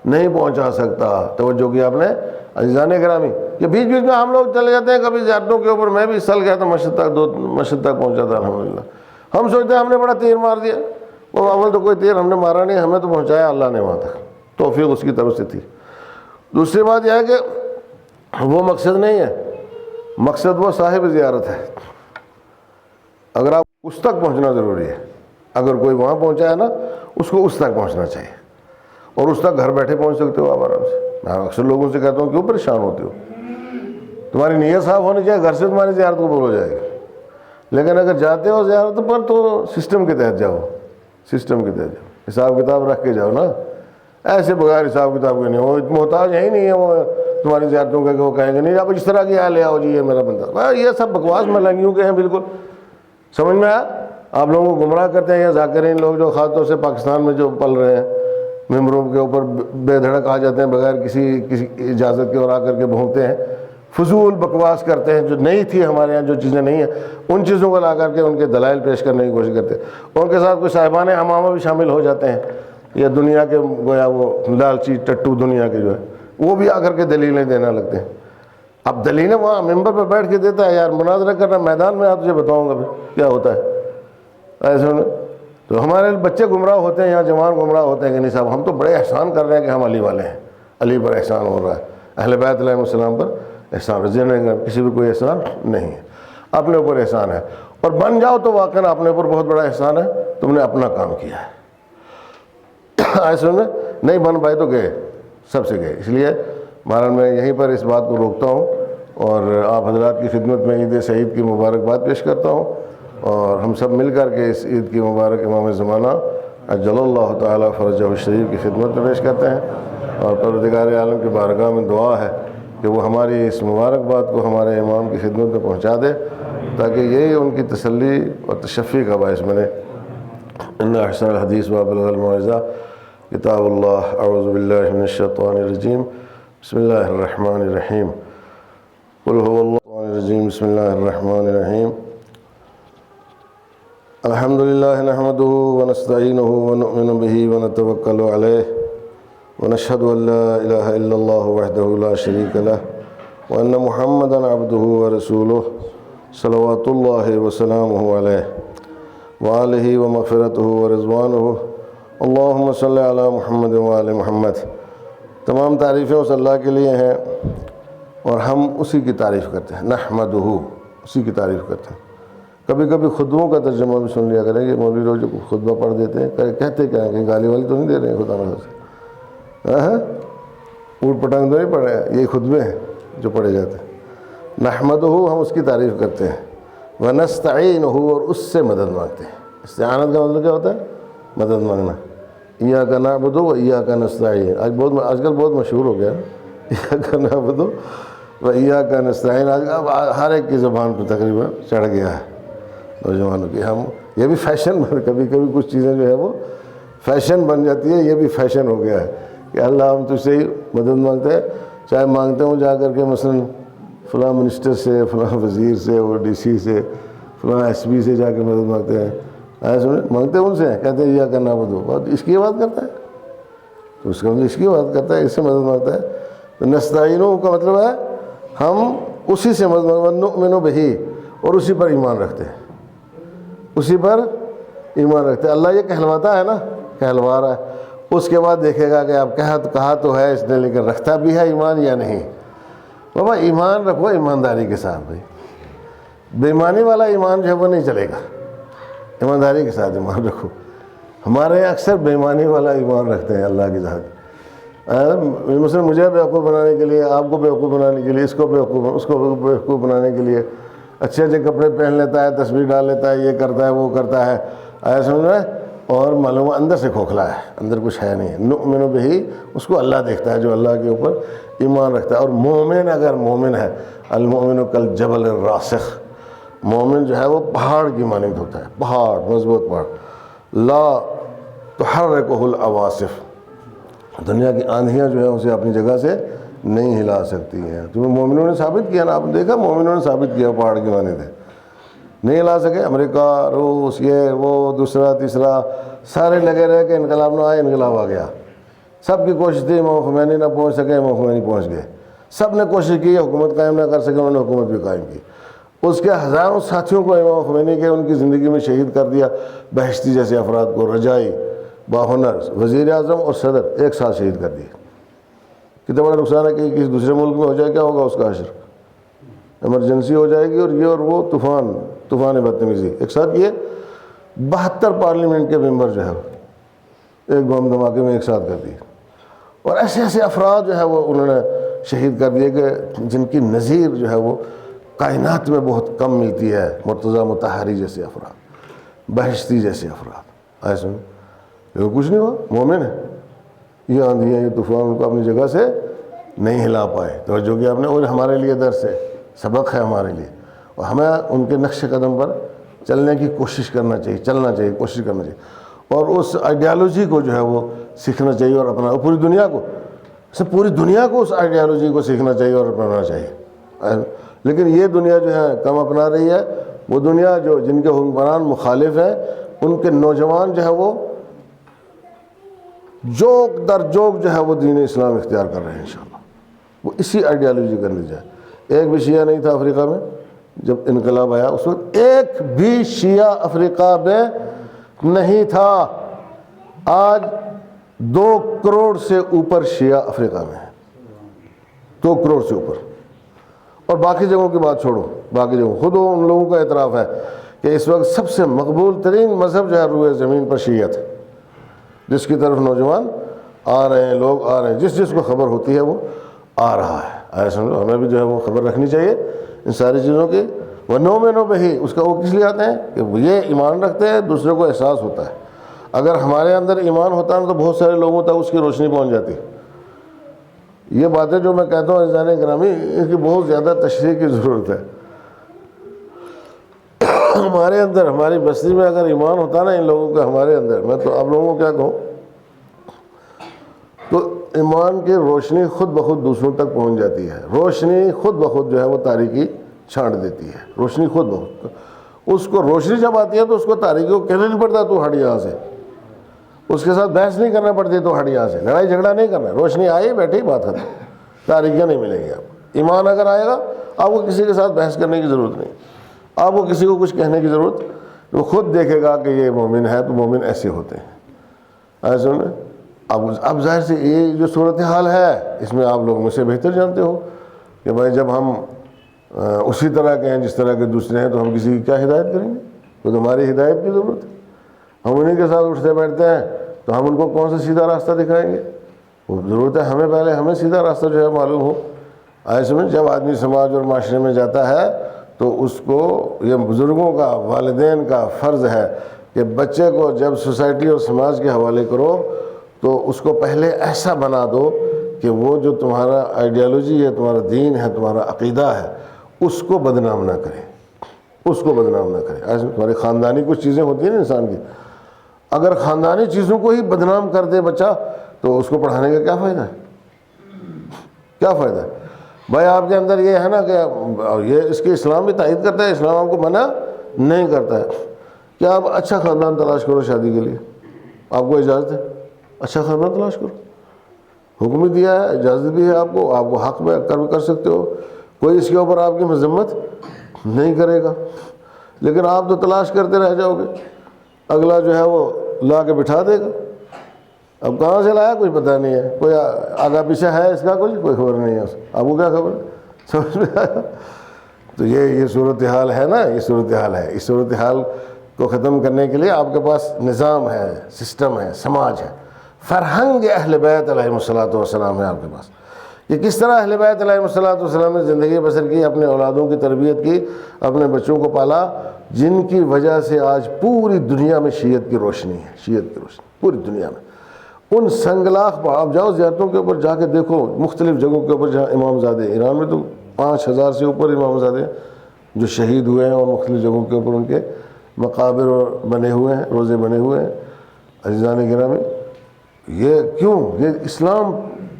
نہیں پہنچا سکتا. توجہ کی آپ نے عزیزان گرامی, کہ بیچ بیچ میں ہم لوگ چلے جاتے ہیں کبھی زیادتوں کے اوپر. میں بھی اس سال گیا تھا مسجد تک پہنچا تھا الحمدللہ. ہم سوچتے ہیں ہم نے بڑا تیر مار دیا, وہ اول تو کوئی تیر ہم نے مارا نہیں, ہمیں تو پہنچایا اللہ نے وہاں تک, توفیق اس کی طرف سے تھی. دوسری بات یہ ہے کہ وہ مقصد نہیں ہے, مقصد وہ صاحب زیارت ہے. اگر آپ اس تک پہنچنا ضروری ہے, اگر کوئی وہاں پہنچا ہے نا اس کو اس تک پہنچنا چاہیے, اور اس تک گھر بیٹھے پہنچ سکتے ہو آپ آرام سے. میں اکثر لوگوں سے کہتا ہوں کیوں پریشان ہوتے ہو, تمہاری نیت صاف ہونی چاہیے، گھر سے تمہاری زیارت قبول ہو جائے گی. لیکن اگر جاتے ہو زیارت پر تو سسٹم کے تحت جاؤ، سسٹم کے تحت جاؤ، حساب کتاب رکھ کے جاؤ نا. ایسے بغیر حساب کتاب کے نہیں. وہ محتاج ہے ہی نہیں ہے وہ تمہاری زیارتوں کا کہ وہ کہیں گے نہیں آپ اس طرح کیا لے آؤ جی یہ میرا بندہ. یہ سب بکواس ملنگیوں کے ہیں بالکل. سمجھ میں آیا؟ آپ لوگوں کو گمراہ کرتے ہیں یہ ذاکرین لوگ جو خاص طور سے پاکستان میں جو پل رہے ہیں، ممبروں کے اوپر بے دھڑک آ جاتے ہیں بغیر کسی اجازت کے اور آ کر کے بھونکتے ہیں، فضول بکواس کرتے ہیں. جو نہیں تھی ہمارے یہاں جو چیزیں نہیں ہیں ان چیزوں کو لا کر کے ان کے دلائل پیش کرنے کی کوشش کرتے ہیں. ان کے ساتھ کوئی صاحبان امامہ بھی شامل ہو جاتے ہیں، یا دنیا کے گویا وہ لالچی ٹٹو دنیا کے جو ہے وہ بھی آ کر کے دلیلیں دینا لگتے ہیں. اب دلیلیں وہاں ممبر پہ بیٹھ کے دیتا ہے، یار مناظرہ کرنا میدان میں آپ سے بتاؤں گا پھر کیا ہوتا ہے. ایسے تو ہمارے بچے گمراہ ہوتے ہیں، یہاں جوان گمراہ ہوتے ہیں کہ نہیں صاحب ہم تو بڑے احسان کر رہے ہیں کہ ہم علی والے ہیں، علی پر احسان ہو رہا ہے، اہل بیت علیہ السلام پر احسان. کسی بھی کوئی احسان نہیں ہے، اپنے اوپر احسان ہے. اور بن جاؤ تو واقعا اپنے اوپر بہت بڑا احسان ہے، تم نے اپنا کام کیا ہے. ایسے میں نہیں بن پائے تو گئے، سب سے گئے. اس لیے بہرحال میں یہیں پر اس بات کو روکتا ہوں اور آپ حضرات کی خدمت میں عید سعید کی مبارکباد پیش کرتا ہوں. اور ہم سب مل کر کے اس عید کی مبارک امام زمانہ اجل اللہ تعالیٰ فرجہ الشریف کی خدمت میں پیش کرتے ہیں. اور پروردگار عالم کی بارگاہ میں دعا ہے کہ وہ ہماری اس مبارکباد کو ہمارے امام کی خدمت میں پہنچا دے، تاکہ یہی ان کی تسلی اور تشفی کا باعث بنے. ان احسن الحدیث وابلغ الموعظہ کتاب اللہ. اعوذ باللہ من الشیطان الرجیم. بسم اللہ الرحمن الرحیم. قل هو اللہ الرجیم. بسم اللہ الرحمن الرحیم. الحمد للہ نحمده ونستعینه ونؤمن به ونتوکل علیہ ونشهد ان لا الہ الا اللہ وحدہ لا شریک لہ وان محمدا عبدہ ورسولہ صلوات اللہ وسلامہ علیہ وآلہ ومغفرتہ ورضوانہ. اللہم صلی علی محمد وآل محمد. تمام تعریفیں اس اللہ کے لیے ہیں اور ہم اسی کی تعریف کرتے ہیں. نحمدہ، اسی کی تعریف کرتے ہیں. کبھی کبھی خطبوں کا ترجمہ بھی سن لیا کریں کہ مولوی لوگ جو خطبہ پڑھ دیتے ہیں کہتے کیا ہیں کہ گالی والی تو نہیں دے رہے ہیں خدا نظر سے، اوٹ پٹانگ تو نہیں پڑھ رہے ہیں، یہی خطبے ہیں جو پڑھے جاتے ہیں. نحمدہ، ہم اس کی تعریف کرتے ہیں. ونستعینہ، اور اس سے مدد مانگتے ہیں. استعانت کا مطلب کیا ہوتا ہے؟ مدد مانگنا. ایاک نعبد و ایاک نستعین آج کل بہت مشہور ہو گیا. ایاک نعبد و ایاک نستعین آج ہر ایک کی زبان پہ تقریباً چڑھ گیا ہے نوجوانوں کی. ہم یہ بھی فیشن، کبھی کبھی کچھ چیزیں جو ہے وہ فیشن بن جاتی ہے. یہ بھی فیشن ہو گیا ہے کہ اللہ ہم تجھ سے ہی مدد مانگتے ہیں، چاہے مانگتے ہوں جا کر کے مثلا فلاں منسٹر سے، فلاں وزیر سے، اور ڈی سی سے، فلاں ایس پی سے جا کے مدد مانگتے ہیں. ایسے مانگتے ہیں ان سے، کہتے ہیں یا کرنا بدو بات اس کی بات کرتا ہے تو اس کا مطلب اس کی بات کرتا ہے، اس سے مدد مانگتا ہے. تو نستعینوں کا مطلب ہے ہم اسی سے مدد مانگتے ہیں. نؤمن بہ، اور اسی پر ایمان رکھتے ہیں، اسی پر ایمان رکھتے ہیں. اللہ یہ کہلواتا ہے نا، کہلوا رہا ہے، اس کے بعد دیکھے گا کہ اب کہا تو ہے اس نے لیکن رکھتا بھی ہے ایمان یا نہیں. بابا ایمان رکھو ایمانداری کے ساتھ. بھائی بے ایمانی والا ایمان جو ہے وہ نہیں چلے گا، ایمانداری کے ساتھ ایمان رکھو. ہمارے یہاں اکثر بے ایمانی والا ایمان رکھتے ہیں اللہ کی ذات. مثلا مجھے بیوقوف بنانے کے لیے، آپ کو بیوقوف بنانے کے لیے، اس کو بیوقوف بنانے کے لیے اچھے اچھے کپڑے پہن لیتا ہے، تصویر ڈال لیتا ہے، یہ کرتا ہے وہ کرتا ہے، ایسا سمجھ رہے ہیں. اور معلوم اندر سے کھوکھلا ہے، اندر کچھ ہے نہیں. نؤمن بہ، اس کو اللہ دیکھتا ہے جو اللہ کے اوپر ایمان رکھتا ہے. اور مومن اگر مومن ہے، المؤمن کالجبل الراسخ، مومن جو ہے وہ پہاڑ کی مانند ہوتا ہے، پہاڑ، مضبوط پہاڑ. لا تحرکہ العواصف، دنیا کی آندھیاں جو ہیں اسے اپنی جگہ سے نہیں ہلا سکتی ہیں. تمہیں مومنوں نے ثابت کیا نا، آپ نے دیکھا مومنوں نے ثابت کیا پہاڑ کی مانند ہے، نہیں ہلا سکے. امریکہ، روس، یہ وہ دوسرا تیسرا سارے لگے رہے کہ انقلاب نہ آئے، انقلاب آ گیا. سب کی کوشش تھی، امام خمینی نہ پہنچ سکے، امام خمینی پہنچ گئے. سب نے کوشش کی حکومت قائم نہ کر سکے، انہوں نے حکومت بھی قائم کی. اس کے ہزاروں ساتھیوں کو امام خمینی کے ان کی زندگی میں شہید کر دیا. بہشتی جیسے افراد کو، رجائی، باہنر، وزیر اعظم اور صدر ایک ساتھ شہید کر دیے. کتنا بڑا نقصان ہے کہ کسی دوسرے ملک میں ہو جائے، کیا ہوگا اس کا حشر؟ ایمرجنسی ہو جائے گی، اور یہ اور وہ طوفان بدتمیزی ایک ساتھ. یہ 72 پارلیمنٹ کے ممبر جو ہے ایک بم دھماکے میں ایک ساتھ کر دیے. اور ایسے ایسے افراد جو ہے وہ انہوں نے شہید کر دیے کہ جن کی نظیر جو ہے وہ کائنات میں بہت کم ملتی ہے، مرتضیٰ مطہری جیسے افراد، بہشتی جیسے افراد. ایسے میں کچھ نہیں ہوا، مومن ہے. یہ آندھیاں یہ طوفان ان کو اپنی جگہ سے نہیں ہلا پائے. توجہ کیا آپ نے. اور ہمارے لیے درس ہے، سبق ہے ہمارے لیے، اور ہمیں ان کے نقش قدم پر چلنے کی کوشش کرنا چاہیے، چلنا چاہیے، کوشش کرنا چاہیے، اور اس آئیڈیالوجی کو جو ہے وہ سیکھنا چاہیے اور اپنا پوری دنیا کو اس آئیڈیالوجی کو سیکھنا چاہیے اور اپنانا چاہیے. لیکن یہ دنیا جو ہے کم اپنا رہی ہے. وہ دنیا جو جن کے حکمران مخالف ہیں ان کے نوجوان جو ہے وہ جوک در جوک جو ہے وہ دین اسلام اختیار کر رہے ہیں انشاءاللہ. وہ اسی آئیڈیالوجی کر لی جائے. ایک بھی شیعہ نہیں تھا افریقہ میں جب انقلاب آیا، اس وقت ایک بھی شیعہ افریقہ میں نہیں تھا. آج 2 کروڑ سے اوپر شیعہ افریقہ میں ہے، 2 کروڑ سے اوپر. اور باقی جگہوں کی بات چھوڑو، باقی جگہوں خود ان لوگوں کا اعتراف ہے کہ اس وقت سب سے مقبول ترین مذہب جو ہے روئے زمین پر شیعت ہے، جس کی طرف نوجوان آ رہے ہیں، لوگ آ رہے ہیں، جس کو خبر ہوتی ہے وہ آ رہا ہے. ایسا سمجھو ہمیں بھی جو ہے وہ خبر رکھنی چاہیے ان ساری چیزوں کی. وہ نو بہی اس کا وہ کس لیے آتے ہیں کہ یہ ایمان رکھتے ہیں، دوسرے کو احساس ہوتا ہے. اگر ہمارے اندر ایمان ہوتا ہے تو بہت سارے لوگوں تک اس کی روشنی پہنچ جاتی. یہ باتیں جو میں کہتا ہوں عزیزان گرامی، اس کی بہت زیادہ تشریح کی ضرورت ہے. ہمارے اندر، ہماری بستی میں اگر ایمان ہوتا نا ان لوگوں کا ہمارے اندر، میں تو آپ لوگوں کو کیا کہوں، تو ایمان کی روشنی خود بخود دوسروں تک پہنچ جاتی ہے. روشنی خود بخود جو ہے وہ تاریکی چھانٹ دیتی ہے. روشنی خود بخود، اس کو روشنی جب آتی ہے تو اس کو تاریکی کو کہنا نہیں پڑتا تو ہٹ یہاں سے، اس کے ساتھ بحث نہیں کرنا پڑتی تو ہٹ یہاں سے، لڑائی جھگڑا نہیں کرنا. روشنی آئی بیٹھی بات ختم، تاریکیاں نہیں ملیں گی آپ. ایمان اگر آئے گا آپ کو کسی کے ساتھ بحث کرنے کی ضرورت نہیں، آپ کو کسی کو کچھ کہنے کی ضرورت. وہ خود دیکھے گا کہ یہ مومن ہے تو مومن ایسے ہوتے ہیں. ایسے اب ظاہر سے یہ جو صورتحال ہے اس میں آپ لوگ مجھ سے بہتر جانتے ہو کہ بھائی جب ہم اسی طرح کے ہیں جس طرح کے دوسرے ہیں تو ہم کسی کی کیا ہدایت کریں گے. تو ہماری ہدایت کی ضرورت ہے. ہم انہیں کے ساتھ اٹھتے بیٹھتے ہیں تو ہم ان کو کون سا سیدھا راستہ دکھائیں گے. وہ ضرورت ہے ہمیں پہلے ہمیں سیدھا راستہ جو ہے معلوم ہو. ایسے میں جب آدمی سماج اور معاشرے میں جاتا ہے تو اس کو یہ بزرگوں کا، والدین کا فرض ہے کہ بچے کو جب سوسائٹی اور سماج کے حوالے کرو تو اس کو پہلے ایسا بنا دو کہ وہ جو تمہارا آئیڈیالوجی ہے، تمہارا دین ہے، تمہارا عقیدہ ہے، اس کو بدنام نہ کرے، اس کو بدنام نہ کرے. ایسے تمہاری خاندانی کچھ چیزیں ہوتی ہیں نا انسان کی، اگر خاندانی چیزوں کو ہی بدنام کر دے بچہ تو اس کو پڑھانے کا کیا فائدہ ہے؟ کیا فائدہ ہے؟ بھائی آپ کے اندر یہ ہے نا کہ یہ اس کے اسلام بھی تائید کرتا ہے، اسلام آپ کو منع نہیں کرتا ہے کہ آپ اچھا خاندان تلاش کرو شادی کے لیے. آپ کو اجازت ہے اچھا خاندان تلاش کرو، حکم بھی دیا ہے، اجازت بھی ہے آپ کو حق میں کر سکتے ہو. کوئی اس کے اوپر آپ کی مذمت نہیں کرے گا. لیکن آپ تو تلاش کرتے رہ جاؤ گے، اگلا جو ہے وہ لا کے بٹھا دے گا. اب کہاں سے لایا کچھ پتہ نہیں ہے، کوئی آگا پیچھے ہے اس کا کچھ کوئی خبر نہیں ہے. آپ کو کیا خبر، سمجھ میں آیا؟ تو یہ صورتحال ہے نا، یہ صورتحال ہے. اس صورتحال کو ختم کرنے کے لیے آپ کے پاس نظام ہے، سسٹم ہے، سماج ہے، فرہنگ اہل بیت علیہم الصلوۃ والسلام ہے آپ کے پاس. کہ کس طرح اہل بیت علیہم الصلوۃ والسلام نے زندگی بسر کی، اپنے اولادوں کی تربیت کی، اپنے بچوں کو پالا، جن کی وجہ سے آج پوری دنیا میں شیعت کی روشنی ہے. شیعت کی روشنی پوری دنیا میں. ان سنگلاخ پر آپ جاؤ زیارتوں کے اوپر جا کے دیکھو، مختلف جگہوں کے اوپر جہاں امام زادے، ایران میں تو 5000 سے اوپر امام زادے جو شہید ہوئے ہیں، اور مختلف جگہوں کے اوپر ان کے مقابر بنے ہوئے ہیں، روزے بنے ہوئے ہیں. عزیزان گرامی، یہ کیوں؟ یہ اسلام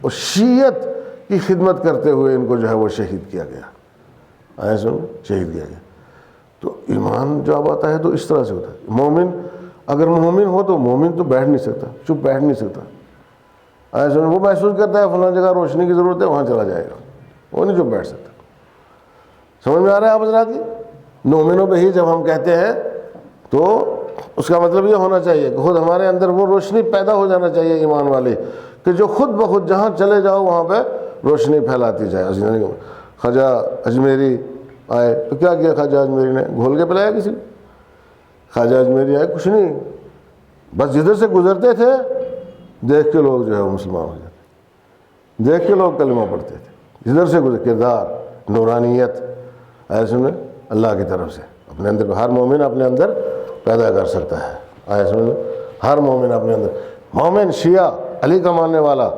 اور شیعت کی خدمت کرتے ہوئے ان کو جو ہے وہ شہید کیا گیا. ایسا شہید کیا گیا. تو ایمان جب آتا ہے تو اس طرح سے ہوتا ہے. مومن اگر مومن ہو تو مومن تو بیٹھ نہیں سکتا، چپ بیٹھ نہیں سکتا. ایسا وہ محسوس کرتا ہے فلاں جگہ روشنی کی ضرورت ہے، وہاں چلا جائے گا، وہ نہیں چپ بیٹھ سکتا. سمجھ میں آ رہا ہے آپ حضرات؟ مومنوں پہ ہی جب ہم کہتے ہیں تو اس کا مطلب یہ ہونا چاہیے کہ خود ہمارے اندر وہ روشنی پیدا ہو جانا چاہیے ایمان والی، کہ جو خود بخود جہاں چلے جاؤ وہاں پہ روشنی پھیلاتی جائے. خواجہ اجمیری آئے تو کیا کیا خواجہ اجمیری نے؟ گھول کے پلایا کسی نے؟ خواجہ اجمیری آئے کچھ نہیں، بس جدھر سے گزرتے تھے دیکھ کے لوگ جو ہے وہ مسلمان ہو جاتے، دیکھ کے لوگ کلمہ پڑھتے تھے. جدھر سے گزر کردار نورانیت ایسے میں اللہ کی طرف سے اپنے اندر ہر مومن اپنے اندر پیدا کر سکتا ہے. ایسے میں ہر مومن اپنے اندر، مومن شیعہ علی کا ماننے والا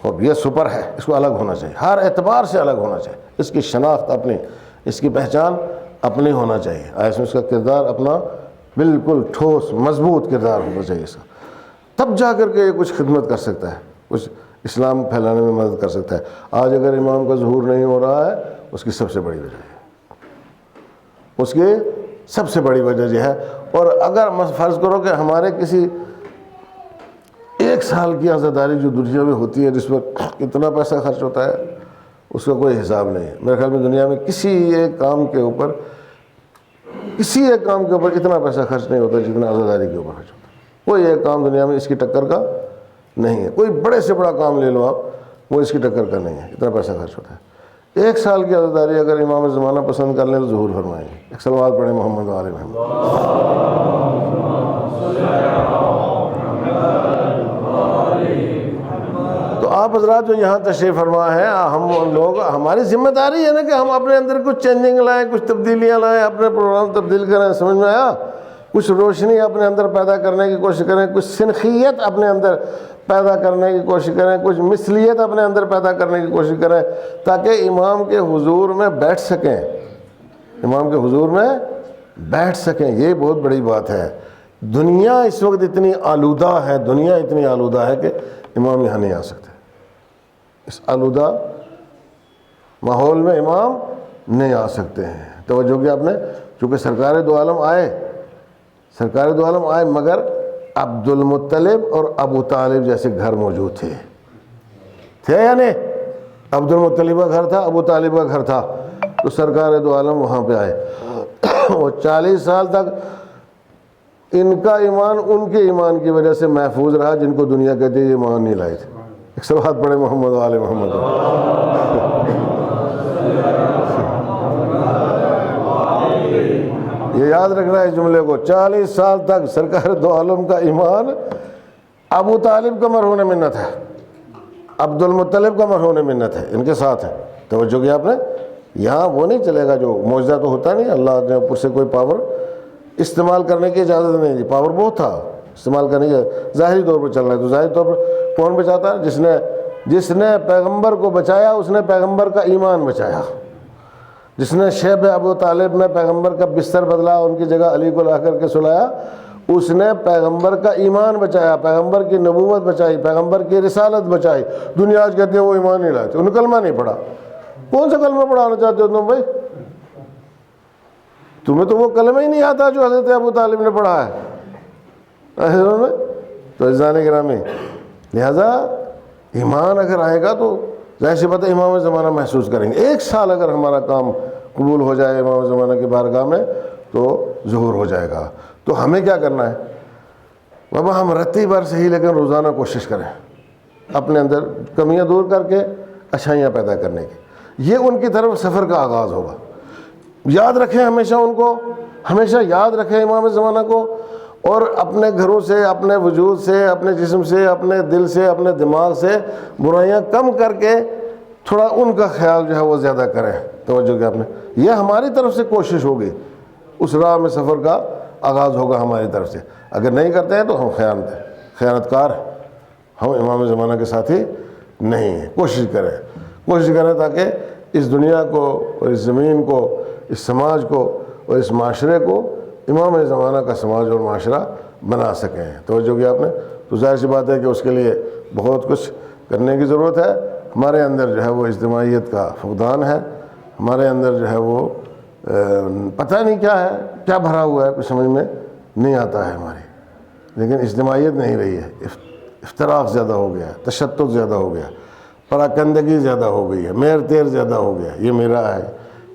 اور یہ سپر ہے، اس کو الگ ہونا چاہیے، ہر اعتبار سے الگ ہونا چاہیے، اس کی شناخت اپنی، اس کی پہچان اپنی ہونا چاہیے. ایسے میں اس کا کردار اپنا بالکل ٹھوس مضبوط کردار ہونا چاہیے اس کا، تب جا کر کے یہ کچھ خدمت کر سکتا ہے، کچھ اسلام پھیلانے میں مدد کر سکتا ہے. آج اگر امام کا ظہور نہیں ہو رہا ہے اس کی سب سے بڑی وجہ ہے، اس کی سب سے بڑی وجہ یہ ہے. اور اگر فرض کرو کہ ہمارے کسی ایک سال کی عزاداری جو دنیا میں ہوتی ہے جس پر اتنا پیسہ خرچ ہوتا ہے اس کا کوئی حساب نہیں ہے. میرے خیال میں دنیا میں کسی ایک کام کے اوپر اتنا پیسہ خرچ نہیں ہوتا جتنا عزاداری کے اوپر خرچ ہوتا ہے. کوئی ایک کام دنیا میں اس کی ٹکر کا نہیں ہے. کوئی بڑے سے بڑا کام لے لو آپ، وہ اس کی ٹکر کا نہیں ہے، اتنا پیسہ خرچ ہوتا ہے. 1 سال کی عزاداری اگر امام زمانہ پسند کر لیں تو ظہور فرمائیں گے. ایک صلوات پڑھیں محمد و آل محمد. تو آپ حضرات جو یہاں تشریف فرما ہیں، ہم لوگ، ہماری ذمہ داری ہے نا کہ ہم اپنے اندر کچھ چینجنگ لائیں، کچھ تبدیلیاں لائیں، اپنے پروگرام تبدیل کریں. سمجھ میں آیا؟ کچھ روشنی اپنے اندر پیدا کرنے کی کوشش کریں، کچھ سنخیت اپنے اندر پیدا کرنے کی کوشش کریں، کچھ مثلیت اپنے اندر پیدا کرنے کی کوشش کریں تاکہ امام کے حضور میں بیٹھ سکیں، امام کے حضور میں بیٹھ سکیں. یہ بہت بڑی بات ہے. دنیا اس وقت اتنی آلودہ ہے، دنیا اتنی آلودہ ہے کہ امام یہاں نہیں آ سکتے. اس آلودہ ماحول میں امام نہیں آ سکتے ہیں. توجہ کیا آپ نے؟ چونکہ سرکار دو عالم آئے مگر عبد المطلب اور ابو طالب جیسے گھر موجود تھے یا نہیں؟ عبد المطلب کا گھر تھا، ابو طالب کا گھر تھا، تو سرکار دو عالم وہاں پہ آئے. وہ 40 سال تک ان کا ایمان ان کے ایمان کی وجہ سے محفوظ رہا جن کو دنیا کہتی ہے یہ ایمان نہیں لائے تھے. ایک صلوات پڑھے محمد و آل محمد. یہ یاد رکھنا ہے اس جملے کو. 40 سال تک سرکار دو عالم کا ایمان ابو طالب کا مرہون منت ہے، عبد المطلب کا مرہون منت ہے، ان کے ساتھ ہے. توجہ کیا آپ نے؟ یہاں وہ نہیں چلے گا جو معجزہ تو ہوتا نہیں، اللہ نے اوپر سے کوئی پاور استعمال کرنے کی اجازت نہیں دی. پاور بہت تھا استعمال کرنے کی، ظاہری طور پر چل رہا ہے. تو ظاہری طور پر کون بچاتا ہے؟ جس نے پیغمبر کو بچایا اس نے پیغمبر کا ایمان بچایا. جس نے شیب ابو طالب میں پیغمبر کا بستر بدلا، ان کی جگہ علی کو لا کر کے سلایا، اس نے پیغمبر کا ایمان بچایا، پیغمبر کی نبوت بچائی، پیغمبر کی رسالت بچائی. دنیا آج کہتی ہے وہ ایمان نہیں لائے تھے، انہوں نے کلمہ نہیں پڑھا. کون سا کلمہ پڑھانا چاہتے ہو تم بھائی؟ تمہیں تو وہ کلمہ ہی نہیں آتا جو حضرت ابو طالب نے پڑھا ہے. تو عزیزان گرامی، لہذا ایمان اگر آئے گا تو ظاہر سی بات ہے امام زمانہ محسوس کریں گے. 1 سال اگر ہمارا کام قبول ہو جائے امام زمانہ کی بارگاہ میں تو ظہور ہو جائے گا. تو ہمیں کیا کرنا ہے بابا؟ ہم رتی بھر سے ہی لیکن روزانہ کوشش کریں اپنے اندر کمیاں دور کر کے اچھائیاں پیدا کرنے کی. یہ ان کی طرف سفر کا آغاز ہوگا. یاد رکھیں ہمیشہ ان کو، ہمیشہ یاد رکھیں امام زمانہ کو، اور اپنے گھروں سے، اپنے وجود سے، اپنے جسم سے، اپنے دل سے، اپنے دماغ سے برائیاں کم کر کے تھوڑا ان کا خیال جو ہے وہ زیادہ کریں. توجہ کیا آپ نے؟ یہ ہماری طرف سے کوشش ہوگی، اس راہ میں سفر کا آغاز ہوگا ہماری طرف سے. اگر نہیں کرتے ہیں تو ہم خیانت کار ہیں، ہم امام زمانہ کے ساتھی نہیں ہیں. کوشش کریں تاکہ اس دنیا کو اور اس زمین کو، اس سماج کو اور اس معاشرے کو امام زمانہ کا سماج اور معاشرہ بنا سکیں. توجہ کیا آپ نے؟ تو ظاہر سی بات ہے کہ اس کے لیے بہت کچھ کرنے کی ضرورت ہے. ہمارے اندر جو ہے وہ اجتماعیت کا فقدان ہے، ہمارے اندر جو ہے وہ پتہ نہیں کیا ہے، کیا بھرا ہوا ہے، کچھ سمجھ میں نہیں آتا ہے ہماری. لیکن اجتماعیت نہیں رہی ہے، افتراق زیادہ ہو گیا، تشدد زیادہ ہو گیا، پراکندگی زیادہ ہو گئی ہے، میر تیر زیادہ ہو گیا. یہ میرا ہے،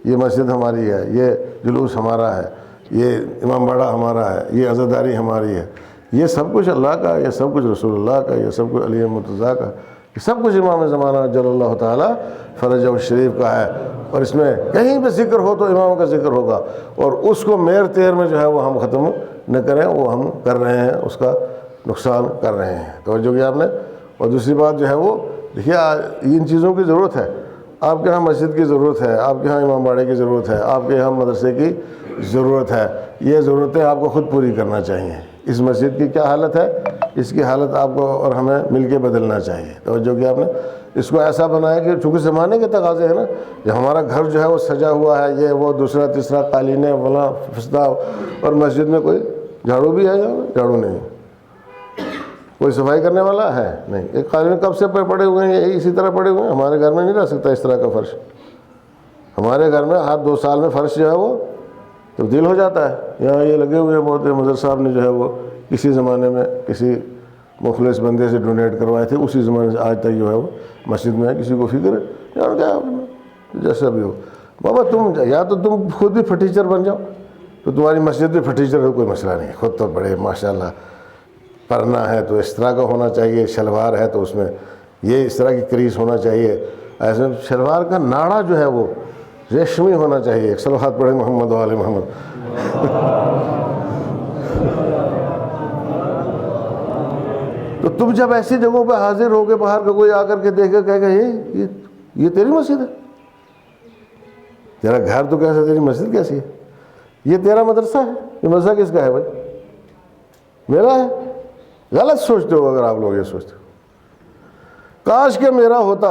یہ مسجد ہماری ہے، یہ جلوس ہمارا ہے، یہ امام باڑہ ہمارا ہے، یہ عزاداری ہماری ہے. یہ سب کچھ اللہ کا، یہ سب کچھ رسول اللہ کا، یہ سب کچھ علی مرتضیٰ کا، یہ سب کچھ امام زمانہ جل اللہ تعالیٰ فرجہ الشریف کا ہے. اور اس میں کہیں پہ ذکر ہو تو امام کا ذکر ہوگا، اور اس کو میر تیر میں جو ہے وہ ہم ختم نہ کریں، وہ ہم کر رہے ہیں، اس کا نقصان کر رہے ہیں. توجہ کیا آپ نے؟ اور دوسری بات جو ہے وہ دیکھیے ان چیزوں کی ضرورت ہے. آپ کے یہاں مسجد کی ضرورت ہے، آپ کے یہاں امام باڑے کی ضرورت ہے، آپ کے یہاں مدرسے کی ضرورت ہے، یہ ضرورتیں آپ کو خود پوری کرنا چاہیے۔ اس مسجد کی کیا حالت ہے، اس کی حالت آپ کو اور ہمیں مل کے بدلنا چاہیے۔ توجہ کیا آپ نے، اس کو ایسا بنایا کہ چونکہ زمانے کے تقاضے ہیں نا، کہ ہمارا گھر جو ہے وہ سجا ہوا ہے، یہ وہ دوسرا تیسرا قالینیں فلاں فستا، اور مسجد میں کوئی جھاڑو بھی ہے یا جھاڑو نہیں، کوئی صفائی کرنے والا ہے نہیں، ایک قالین کب سے پڑے ہوئے ہیں، یہ اسی طرح پڑے ہوئے ہیں۔ ہمارے گھر میں نہیں رہ سکتا اس طرح کا فرش، ہمارے گھر میں ہر 2 سال میں فرش جو ہے وہ تبدیل ہو جاتا ہے۔ یہاں یہ لگے ہوئے بہت مظہر صاحب نے جو ہے وہ کسی زمانے میں کسی مخلص بندے سے ڈونیٹ کروائے تھے، اسی زمانے سے آج تک جو ہے وہ مسجد میں ہے، کسی کو فکر ہے یار کیا جیسا بھی ہو بابا، تم یا تو تم خود بھی فرٹیچر بن جاؤ تو تمہاری مسجد بھی فرٹیچر ہو، کوئی مسئلہ نہیں، خود تو بڑے ماشاءاللہ پرنا ہے تو اس طرح کا ہونا چاہیے، شلوار ہے تو اس میں یہ اس طرح کی کریز ہونا چاہیے، ایسے شلوار کا ناڑا جو ہے وہ ریشمی ہونا چاہیے۔ ایک صلوات پڑھے محمد و آل محمد۔ تو تم جب ایسی جگہوں پہ حاضر ہو کے باہر کا کوئی آ کر کے دیکھے کہے گا یہ تیری مسجد ہے، تیرا گھر تو کیسا، تیری مسجد کیسی ہے، یہ تیرا مدرسہ ہے، یہ مدرسہ کس کا ہے بھائی، میرا ہے۔ غلط سوچتے ہو اگر آپ لوگ یہ سوچتے ہو، کاش کہ میرا ہوتا،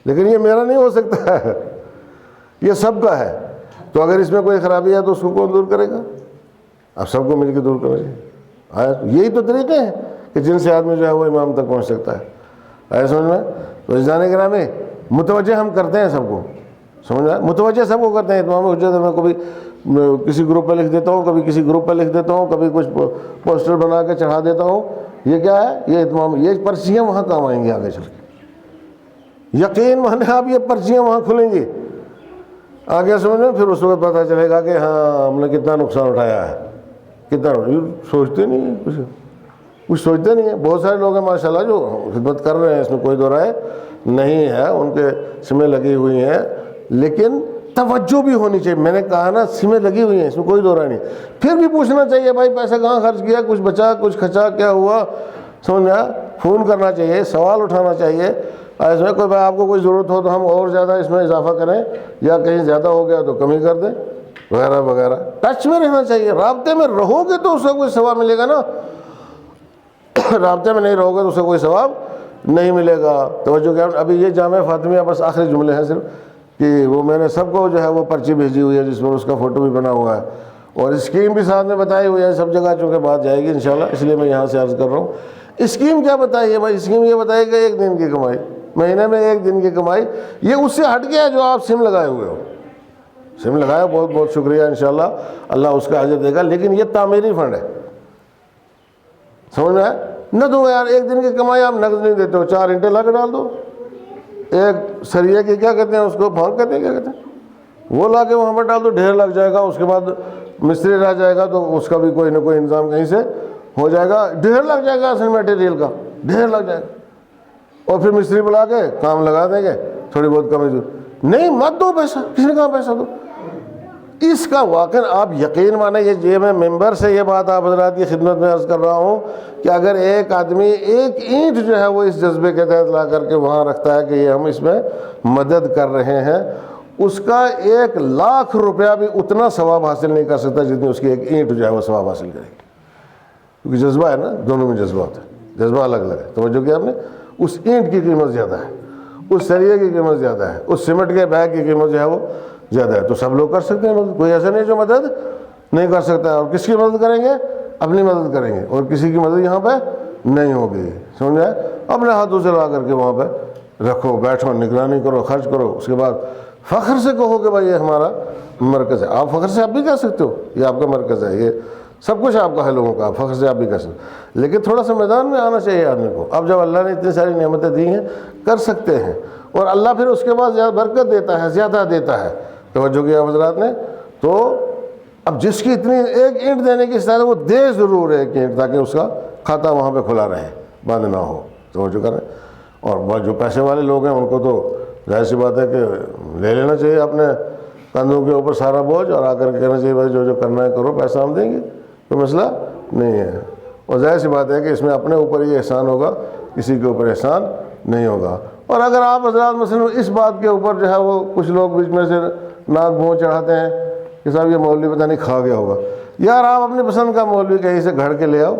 لیکن یہ میرا نہیں ہو سکتا ہے، یہ سب کا ہے۔ تو اگر اس میں کوئی خرابی ہے تو اس کو کون دور کرے گا، اب سب کو مل کے دور کریں گے۔ یہی تو طریقے ہیں کہ جن سے آدمی جو ہے وہ امام تک پہنچ سکتا ہے، ایسا سمجھ میں۔ تو عزیزان گرامی، متوجہ ہم کرتے ہیں سب کو، سمجھ میں، متوجہ سب کو کرتے ہیں۔ اتمام حجت میں کبھی کسی گروپ پہ لکھ دیتا ہوں، کبھی کسی گروپ پہ لکھ دیتا ہوں، کبھی کچھ پوسٹر بنا کے چڑھا دیتا ہوں۔ یہ کیا ہے، یہ اتمام، یہ پرچیاں وہاں کام آئیں گی آگے چل کے، یقین مانے آپ، یہ پرچیاں وہاں کھلیں گی آگے، سمجھ میں۔ پھر اس وقت پتہ چلے گا کہ ہاں ہم نے کتنا نقصان اٹھایا ہے، کتنا سوچتے نہیں ہیں، کچھ سوچتے نہیں ہیں۔ بہت سارے لوگ ہیں ماشاءاللہ جو خدمت کر رہے ہیں، اس میں کوئی دو رائے نہیں ہے، ان کے سمیں لگی ہوئی ہیں، لیکن توجہ بھی ہونی چاہیے۔ میں نے کہا نا، سمیں لگی ہوئی ہیں، اس میں کوئی دو رائے نہیں۔ پھر بھی پوچھنا چاہیے بھائی پیسہ کہاں خرچ کیا، کچھ بچا کچھ کھچا، کیا ہوا، سمجھا، فون کرنا چاہیے، سوال اٹھانا چاہیے۔ اس میں کوئی آپ کو کوئی ضرورت ہو تو ہم اور زیادہ اس میں اضافہ کریں، یا کہیں زیادہ ہو گیا تو کمی کر دیں، وغیرہ وغیرہ۔ ٹچ میں رہنا چاہیے، رابطے میں رہو گے تو اس کا کوئی ثواب ملے گا نا، رابطے میں نہیں رہو گے تو اسے کوئی ثواب نہیں ملے گا۔ توجہ کیا، ابھی یہ جامعہ فاطمیہ بس آخری جملے ہیں صرف، کہ وہ میں نے سب کو جو ہے وہ پرچی بھیجی ہوئی ہے جس پر اس کا فوٹو بھی بنا ہوا ہے، اور اسکیم بھی ساتھ میں بتائی ہوئی ہے۔ سب جگہ چونکہ بات جائے گی انشاءاللہ، اس لیے میں یہاں سے عرض کر رہا ہوں۔ اسکیم کیا بتائیے بھائی، اسکیم یہ بتائیے کہ 1 دن کی کمائی، مہینے میں 1 دن کی کمائی، یہ اس سے ہٹ گیا جو آپ سم لگائے ہوئے ہو۔ سم لگایا، بہت بہت شکریہ، انشاءاللہ اللہ اس کا اجر دے گا، لیکن یہ تعمیری فنڈ ہے، سمجھ میں آیا؟ نہ دو یار، 1 دن کی کمائی آپ نقد نہیں دیتے ہو، 4 اینٹیں لا کے ڈال دو، ایک سریے کی کیا کہتے ہیں اس کو، بھانگ کہتے ہیں، کیا کہتے ہیں، وہ لا کے وہاں پر ڈال دو، ڈھیر لگ جائے گا، اس کے بعد مستری رہ جائے گا تو اس کا بھی کوئی نہ کوئی انتظام کہیں سے ہو جائے گا، ڈھیر لگ جائے گا، اصل میٹیریل کا ڈھیر لگ جائے گا، اور پھر مستری بلا کے کام لگا دیں گے، تھوڑی بہت کمی ضرور نہیں، مت دو پیسہ، کس نے کہا پیسہ دو، اس کا واقعا آپ یقین مانیں، یہ میں ممبر سے یہ بات آپ حضرات کی خدمت میں عرض کر رہا ہوں کہ اگر ایک آدمی 1 اینٹ جو ہے وہ اس جذبے کے تحت لا کر کے وہاں رکھتا ہے کہ یہ ہم اس میں مدد کر رہے ہیں، اس کا 1,00,000 روپیہ بھی اتنا ثواب حاصل نہیں کر سکتا جتنی اس کی 1 اینٹ جو ہے وہ ثواب حاصل کرے گی، کیونکہ جذبہ ہے نا، دونوں میں جذبہ ہوتا ہے، جذبہ الگ الگ ہے۔ توجہ کیا آپ نے، اس اینٹ کی قیمت زیادہ ہے، اس سریے کی قیمت زیادہ ہے، اس سیمنٹ کے بیگ کی قیمت جو ہے وہ زیادہ ہے۔ تو سب لوگ کر سکتے ہیں مدد، کوئی ایسا نہیں جو مدد نہیں کر سکتا ہے۔ اور کس کی مدد کریں گے، اپنی مدد کریں گے، اور کسی کی مدد یہاں پہ نہیں ہوگی، سمجھ آئے، اپنے ہاتھوں سے لا کر کے وہاں پہ رکھو، بیٹھو، نگرانی کرو، خرچ کرو، اس کے بعد فخر سے کہو کہ بھائی یہ ہمارا مرکز ہے۔ آپ فخر سے آپ بھی کہہ سکتے ہو یہ آپ کا مرکز ہے، یہ سب کچھ آپ کا ہے لوگوں کا، فخر سے آپ بھی کہہ سکتے ہو، لیکن تھوڑا سا میدان میں آنا چاہیے آدمی کو۔ اب جب اللہ نے اتنی ساری نعمتیں دی ہیں، کر سکتے ہیں، اور اللہ پھر اس کے بعد زیادہ برکت دیتا ہے، زیادہ دیتا ہے۔ توجہ کیا حضرات نے، تو اب جس کی اتنی 1 اینٹ دینے کی استعداد ہے وہ دے ضرور 1 اینٹ، تاکہ اس کا کھاتا وہاں پہ کھلا رہے، بند نہ ہو۔ توجہ کریں، اور جو پیسے والے لوگ ہیں ان کو تو ظاہر سی بات ہے کہ لے لینا چاہیے اپنے کندھوں کے اوپر سارا بوجھ، اور آ کر کے کہنا چاہیے بھائی جو کرنا ہے کرو، پیسہ ہم دیں گے، کوئی مسئلہ نہیں ہے۔ اور ظاہر سی بات ہے کہ اس میں اپنے اوپر ہی احسان ہوگا، کسی کے اوپر احسان نہیں ہوگا۔ اور اگر آپ حضرات مثلا اس بات کے اوپر جو ہے وہ کچھ لوگ بیچ میں سے ناک منہ چڑھاتے ہیں کہ صاحب یہ مولوی پتہ نہیں کھا گیا ہوگا، یار آپ اپنی پسند کا مولوی کہیں سے گھڑ کے لے آؤ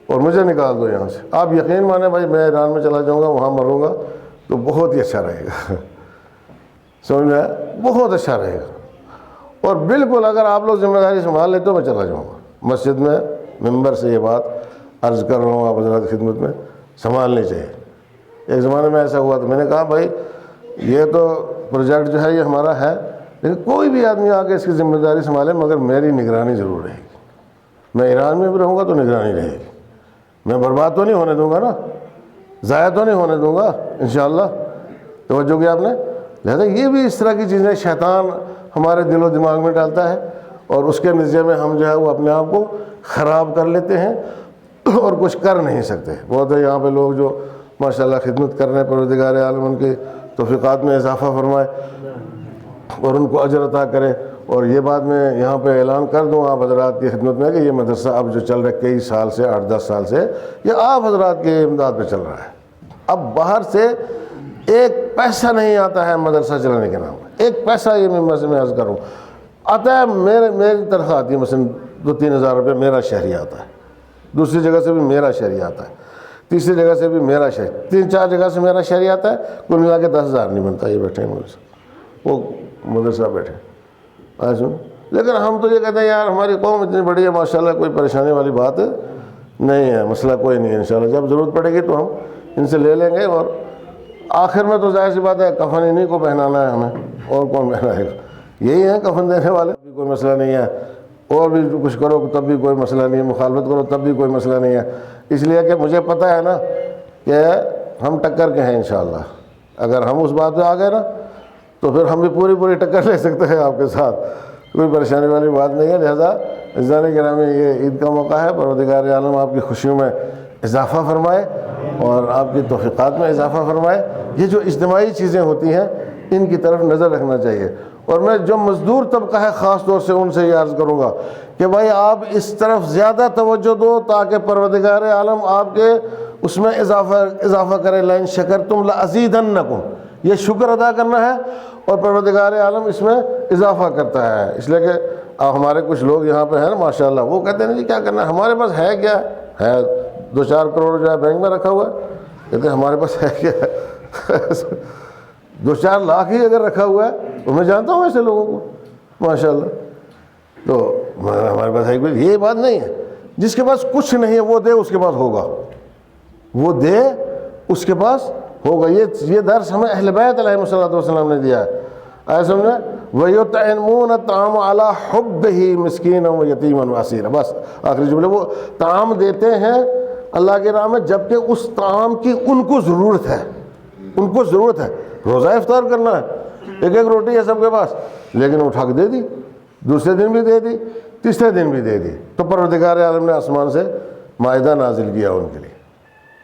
اور مجھے نکال دو یہاں سے، آپ یقین مانیں بھائی میں ایران میں چلا جاؤں گا، وہاں مروں گا تو بہت ہی اچھا رہے گا، سمجھ میں بہت اچھا رہے گا۔ اور بالکل اگر آپ لوگ ذمہ داری سنبھال لیں تو میں چلا جاؤں گا۔ مسجد میں ممبر سے یہ بات عرض کر رہا ہوں آپ حضرات کی خدمت میں، سنبھالنی چاہیے۔ ایک زمانے میں ایسا ہوا تو میں نے کہا بھائی یہ تو پروجیکٹ جو ہے یہ ہمارا ہے، لیکن کوئی بھی آدمی آ کے اس کی ذمہ داری سنبھالے مگر میری نگرانی ضرور رہے گی۔ میں ایران میں بھی رہوں گا تو نگرانی رہے گی، میں برباد تو نہیں ہونے دوں گا نا، ضائع تو نہیں ہونے دوں گا انشاءاللہ۔ توجہ کیا آپ نے؟ لہذا یہ بھی اس طرح کی چیزیں شیطان ہمارے دل و دماغ میں ڈالتا ہے اور اس کے نتیجے میں ہم جو ہے وہ اپنے آپ کو خراب کر لیتے ہیں اور کچھ کر نہیں سکتے۔ بہت ہے یہاں پہ لوگ جو ماشاءاللہ خدمت کر رہے ہیں، پروردگار عالم ان کے توفیقات میں اضافہ فرمائے اور ان کو اجر عطا کرے۔ اور یہ بات میں یہاں پہ اعلان کر دوں آپ حضرات کی خدمت میں کہ یہ مدرسہ اب جو چل رہا ہے کئی سال سے 8-10 سال سے یہ آپ حضرات کے امداد پہ چل رہا ہے۔ اب باہر سے ایک پیسہ نہیں آتا ہے مدرسہ چلانے کے نام پہ، ایک پیسہ یہ ممبر سے میں عرض کروں آتا ہے، میری تنخواہ آتی ہے مثلا 2-3 ہزار روپے میرا شہری آتا ہے، دوسری جگہ سے بھی میرا شہری آتا ہے، تیسری جگہ سے بھی میرا شہری، 3-4 جگہ سے میرا شہری آتا ہے، کل ملا کے 10,000 نہیں بنتا۔ یہ بیٹھے ہیں مدرسہ، وہ مدرسہ بیٹھے لیکن ہم تو یہ کہتے ہیں یار ہماری قوم اتنی بڑی ہے ماشاءاللہ، کوئی پریشانی والی بات نہیں ہے، مسئلہ کوئی نہیں ہے، انشاءاللہ جب ضرورت پڑے گی تو ہم ان سے لے لیں گے۔ اور آخر میں تو ظاہر سی بات ہے کفن انہیں کو پہنانا ہے ہمیں، اور کون پہنائے گا؟ یہی ہیں کفن دینے والے، بھی کوئی مسئلہ نہیں ہے، اور بھی کچھ کرو تب بھی کوئی مسئلہ نہیں ہے، مخالفت کرو تب بھی کوئی مسئلہ نہیں ہے، اس لیے کہ مجھے پتہ ہے نا کہ ہم ٹکر کے ہیں انشاءاللہ۔ اگر ہم اس بات پہ آ گئے نا تو پھر ہم بھی پوری ٹکر لے سکتے ہیں آپ کے ساتھ، کوئی پریشانی والی بات نہیں ہے۔ لہذا عزیزان گرامی یہ عید کا موقع ہے، پروردگار عالم آپ کی خوشیوں میں اضافہ فرمائے اور آپ کی توفیقات میں اضافہ فرمائے۔ یہ جو اجتماعی چیزیں ہوتی ہیں ان کی طرف نظر رکھنا چاہیے۔ اور میں جو مزدور طبقہ ہے خاص طور سے ان سے یہ عرض کروں گا کہ بھائی آپ اس طرف زیادہ توجہ دو تاکہ پروردگار عالم آپ کے اس میں اضافہ کرے۔ لئن شکرتم لازیدنکم، یہ شکر ادا کرنا ہے اور پروردگار عالم اس میں اضافہ کرتا ہے۔ اس لیے کہ ہمارے کچھ لوگ یہاں پہ ہیں نا ماشاءاللہ، وہ کہتے ہیں جی کیا کرنا ہے، ہمارے پاس ہے کیا ہے، 2-4 کروڑ جو ہے بینک میں رکھا ہوا ہے، کہتے ہیں ہمارے پاس ہے کیا ہے 2-4 لاکھ ہی اگر رکھا ہوا ہے، تو میں جانتا ہوں ایسے لوگوں کو ماشاءاللہ، تو ہمارے پاس ہے کوئی، یہ بات نہیں ہے۔ جس کے پاس کچھ نہیں ہے وہ دے، اس کے پاس ہوگا، وہ دے اس کے پاس ہوگا۔ یہ درس ہمیں اہل بیت علیہ السلام نے دیا ہے، آیا سمجھے؟ وَيُطْعِمُونَ الطَّعَامَ عَلَىٰ حُبِّهِ مِسْكِينًا وَيَتِيمًا وَأَسِيرًا، بس آخری جملے، وہ طعام دیتے ہیں اللہ کے راہ میں جبکہ اس طعام کی ان کو ضرورت ہے، ان کو ضرورت ہے۔ روزہ افطار کرنا ہے، ایک روٹی ہے سب کے پاس، لیکن اٹھا کے دے دی، دوسرے دن بھی دے دی، تیسرے دن بھی دے دی، تو پروردگار عالم نے آسمان سے مائدہ نازل کیا ان کے لیے۔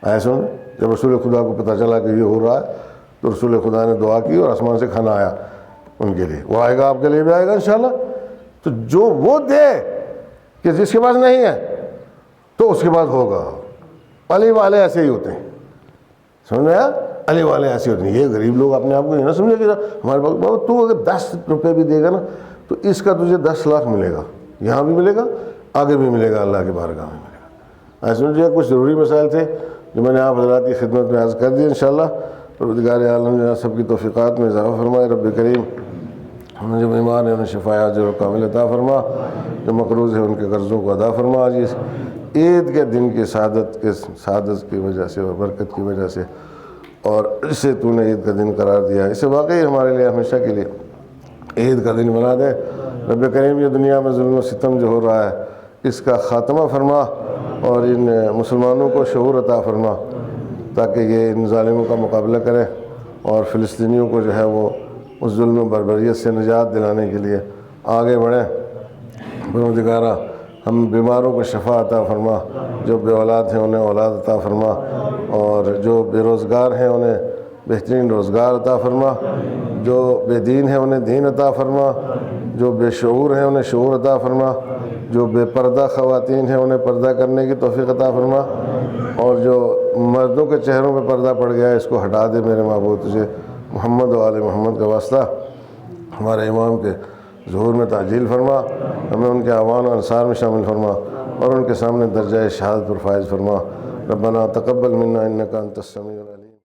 آیا سمجھ؟ جب رسول خدا کو پتہ چلا کہ یہ ہو رہا ہے تو رسول خدا نے دعا کی اور آسمان سے کھانا آیا ان کے لیے، وہ آئے گا آپ کے لیے بھی آئے گا انشاءاللہ۔ تو جو وہ دے کہ جس کے پاس نہیں ہے تو اس کے پاس ہوگا۔ علی والے ایسے ہی ہوتے ہیں، سمجھ میں آیا؟ علی والے ایسے ہوتے ہیں۔ یہ غریب لوگ اپنے آپ کو یہ نہ سمجھے کہ ہمارے پاس بابا تو اگر 10 روپے بھی دے گا نا تو اس کا تجھے 10 لاکھ ملے گا، یہاں بھی ملے گا آگے بھی ملے گا، اللہ کے بارگاہ میں ملے گا۔ ایسے مجھے کچھ ضروری مسائل تھے جو میں نے آپ حضرات کی خدمت میں عرض کر دی انشاءاللہ۔ پروردگار عالم جو سب کی توفیقات میں اضافہ فرمائے۔ رب کریم ہم جو بیمار ہیں انہیں شفا عاجل و کامل عطا فرما، جو مقروض ہیں ان کے قرضوں کو ادا فرما۔ آج اس عید کے دن کی سعادت کی وجہ سے اور برکت کی وجہ سے، اور اسے تو نے عید کا دن قرار دیا، اسے واقعی ہمارے لیے ہمیشہ کے لیے عید کا دن بنا دے۔ رب کریم یہ دنیا میں ظلم و ستم جو ہو رہا ہے اس کا خاتمہ فرما اور ان مسلمانوں کو شعور عطا فرما تاکہ یہ ان ظالموں کا مقابلہ کریں اور فلسطینیوں کو جو ہے وہ اس ظلم و بربریت سے نجات دلانے کے لیے آگے بڑھیں۔ پروردگارا ہم بیماروں کو شفا عطا فرما، جو بے اولاد ہیں انہیں اولاد عطا فرما، اور جو بے روزگار ہیں انہیں بہترین روزگار عطا فرما، جو بے دین ہیں انہیں دین عطا فرما، جو بے شعور ہیں انہیں شعور عطا فرما، جو بے پردہ خواتین ہیں انہیں پردہ کرنے کی توفیق عطا فرما، اور جو مردوں کے چہروں پہ پردہ پڑ گیا ہے اس کو ہٹا دے میرے معبود، تجھے محمد و آل محمد کا واسطہ ہمارے امام کے ظہور میں تعجیل فرما، ہمیں ان کے اعوان و انصار میں شامل فرما اور ان کے سامنے درجہ شہادت پر فائز فرما۔ ربنا تقبل منا انک انت السمیع العلیم۔